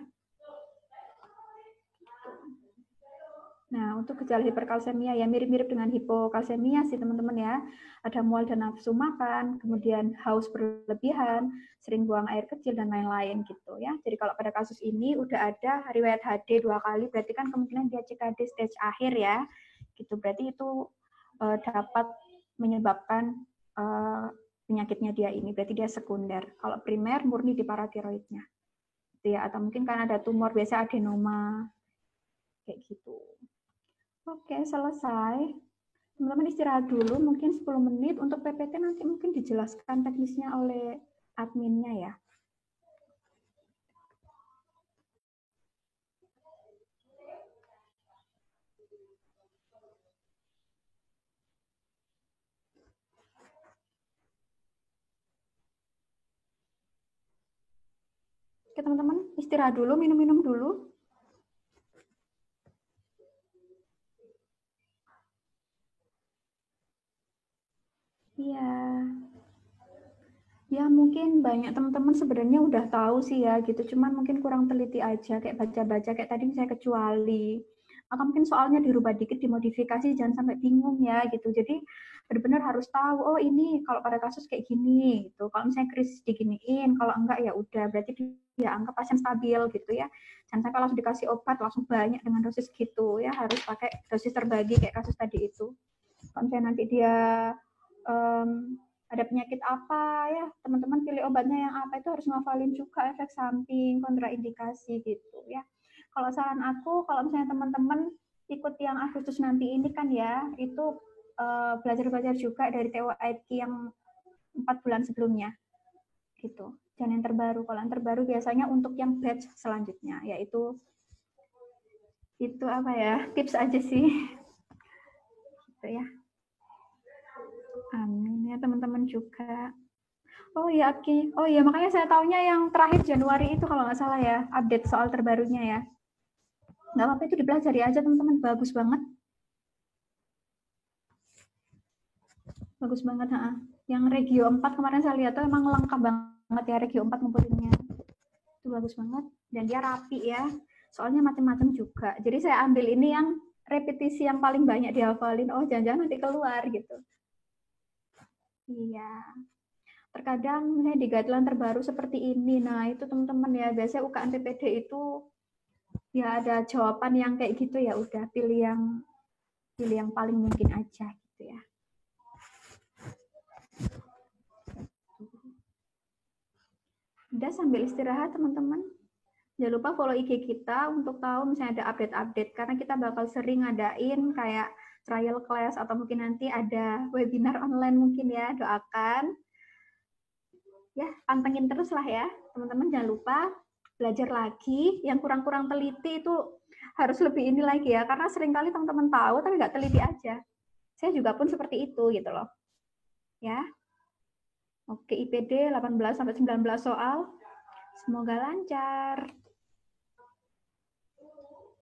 Nah, untuk gejala hiperkalsemia ya mirip-mirip dengan hipokalsemia sih teman-teman ya. Ada mual dan nafsu makan, kemudian haus berlebihan, sering buang air kecil dan lain-lain gitu ya. Jadi kalau pada kasus ini udah ada riwayat HD 2 kali, berarti kan kemungkinan dia CKD stage akhir ya. Gitu berarti itu dapat menyebabkan penyakitnya dia ini. Berarti dia sekunder. Kalau primer murni di paratiroidnya. Gitu ya, atau mungkin kan ada tumor biasa adenoma kayak gitu. Oke, selesai. Teman-teman istirahat dulu, mungkin 10 menit. Untuk PPT nanti mungkin dijelaskan teknisnya oleh adminnya ya. Oke, teman-teman istirahat dulu, minum-minum dulu. Iya. Ya mungkin banyak teman-teman sebenarnya udah tahu sih ya gitu, cuman mungkin kurang teliti aja kayak baca-baca kayak tadi saya kecuali atau mungkin soalnya dirubah dikit dimodifikasi, jangan sampai bingung ya gitu. Jadi benar-benar harus tahu oh ini kalau pada kasus kayak gini gitu. Kalau misalnya krisis diginiin, kalau enggak ya udah berarti ya angka pasien stabil gitu ya. Jangan sampai langsung dikasih obat langsung banyak dengan dosis gitu ya, harus pakai dosis terbagi kayak kasus tadi itu. Kalau misalnya nanti dia ada penyakit apa ya, teman-teman pilih obatnya yang apa, itu harus ngafalin juga efek samping, kontraindikasi gitu ya. Kalau saran aku, kalau misalnya teman-teman ikut yang Agustus nanti ini kan ya, itu belajar-belajar juga dari TOIP yang 4 bulan sebelumnya gitu. Dan yang terbaru, kalau yang terbaru biasanya untuk yang batch selanjutnya, yaitu itu apa ya, tips aja sih gitu ya. Amin ya teman-teman juga. Oh iya, Aki. Oh iya, makanya saya taunya yang terakhir Januari itu kalau nggak salah ya, update soal terbarunya ya. Nggak apa-apa, itu dipelajari aja teman-teman, bagus banget. Bagus banget, ha. Yang Regio 4 kemarin saya lihat tuh emang lengkap banget ya Regio 4 ngumpulinnya. Itu bagus banget, dan dia rapi ya. Soalnya macam-macam juga. Jadi saya ambil ini yang repetisi yang paling banyak dihafalin. Oh, jangan-jangan nanti keluar gitu. Iya. Terkadang misalnya di guideline terbaru seperti ini, nah itu teman-teman ya, biasanya UKM PPD itu ya ada jawaban yang kayak gitu, ya udah pilih yang paling mungkin aja gitu ya. Udah sambil istirahat teman-teman. Jangan lupa follow IG kita untuk tahu misalnya ada update-update, karena kita bakal sering ngadain kayak trial class atau mungkin nanti ada webinar online mungkin ya, doakan. Ya, pantengin terus lah ya teman-teman, jangan lupa belajar lagi, yang kurang-kurang teliti itu harus lebih ini lagi ya, karena seringkali teman-teman tahu tapi nggak teliti aja. Saya juga pun seperti itu gitu loh ya. Oke, IPD 18-19 soal, semoga lancar.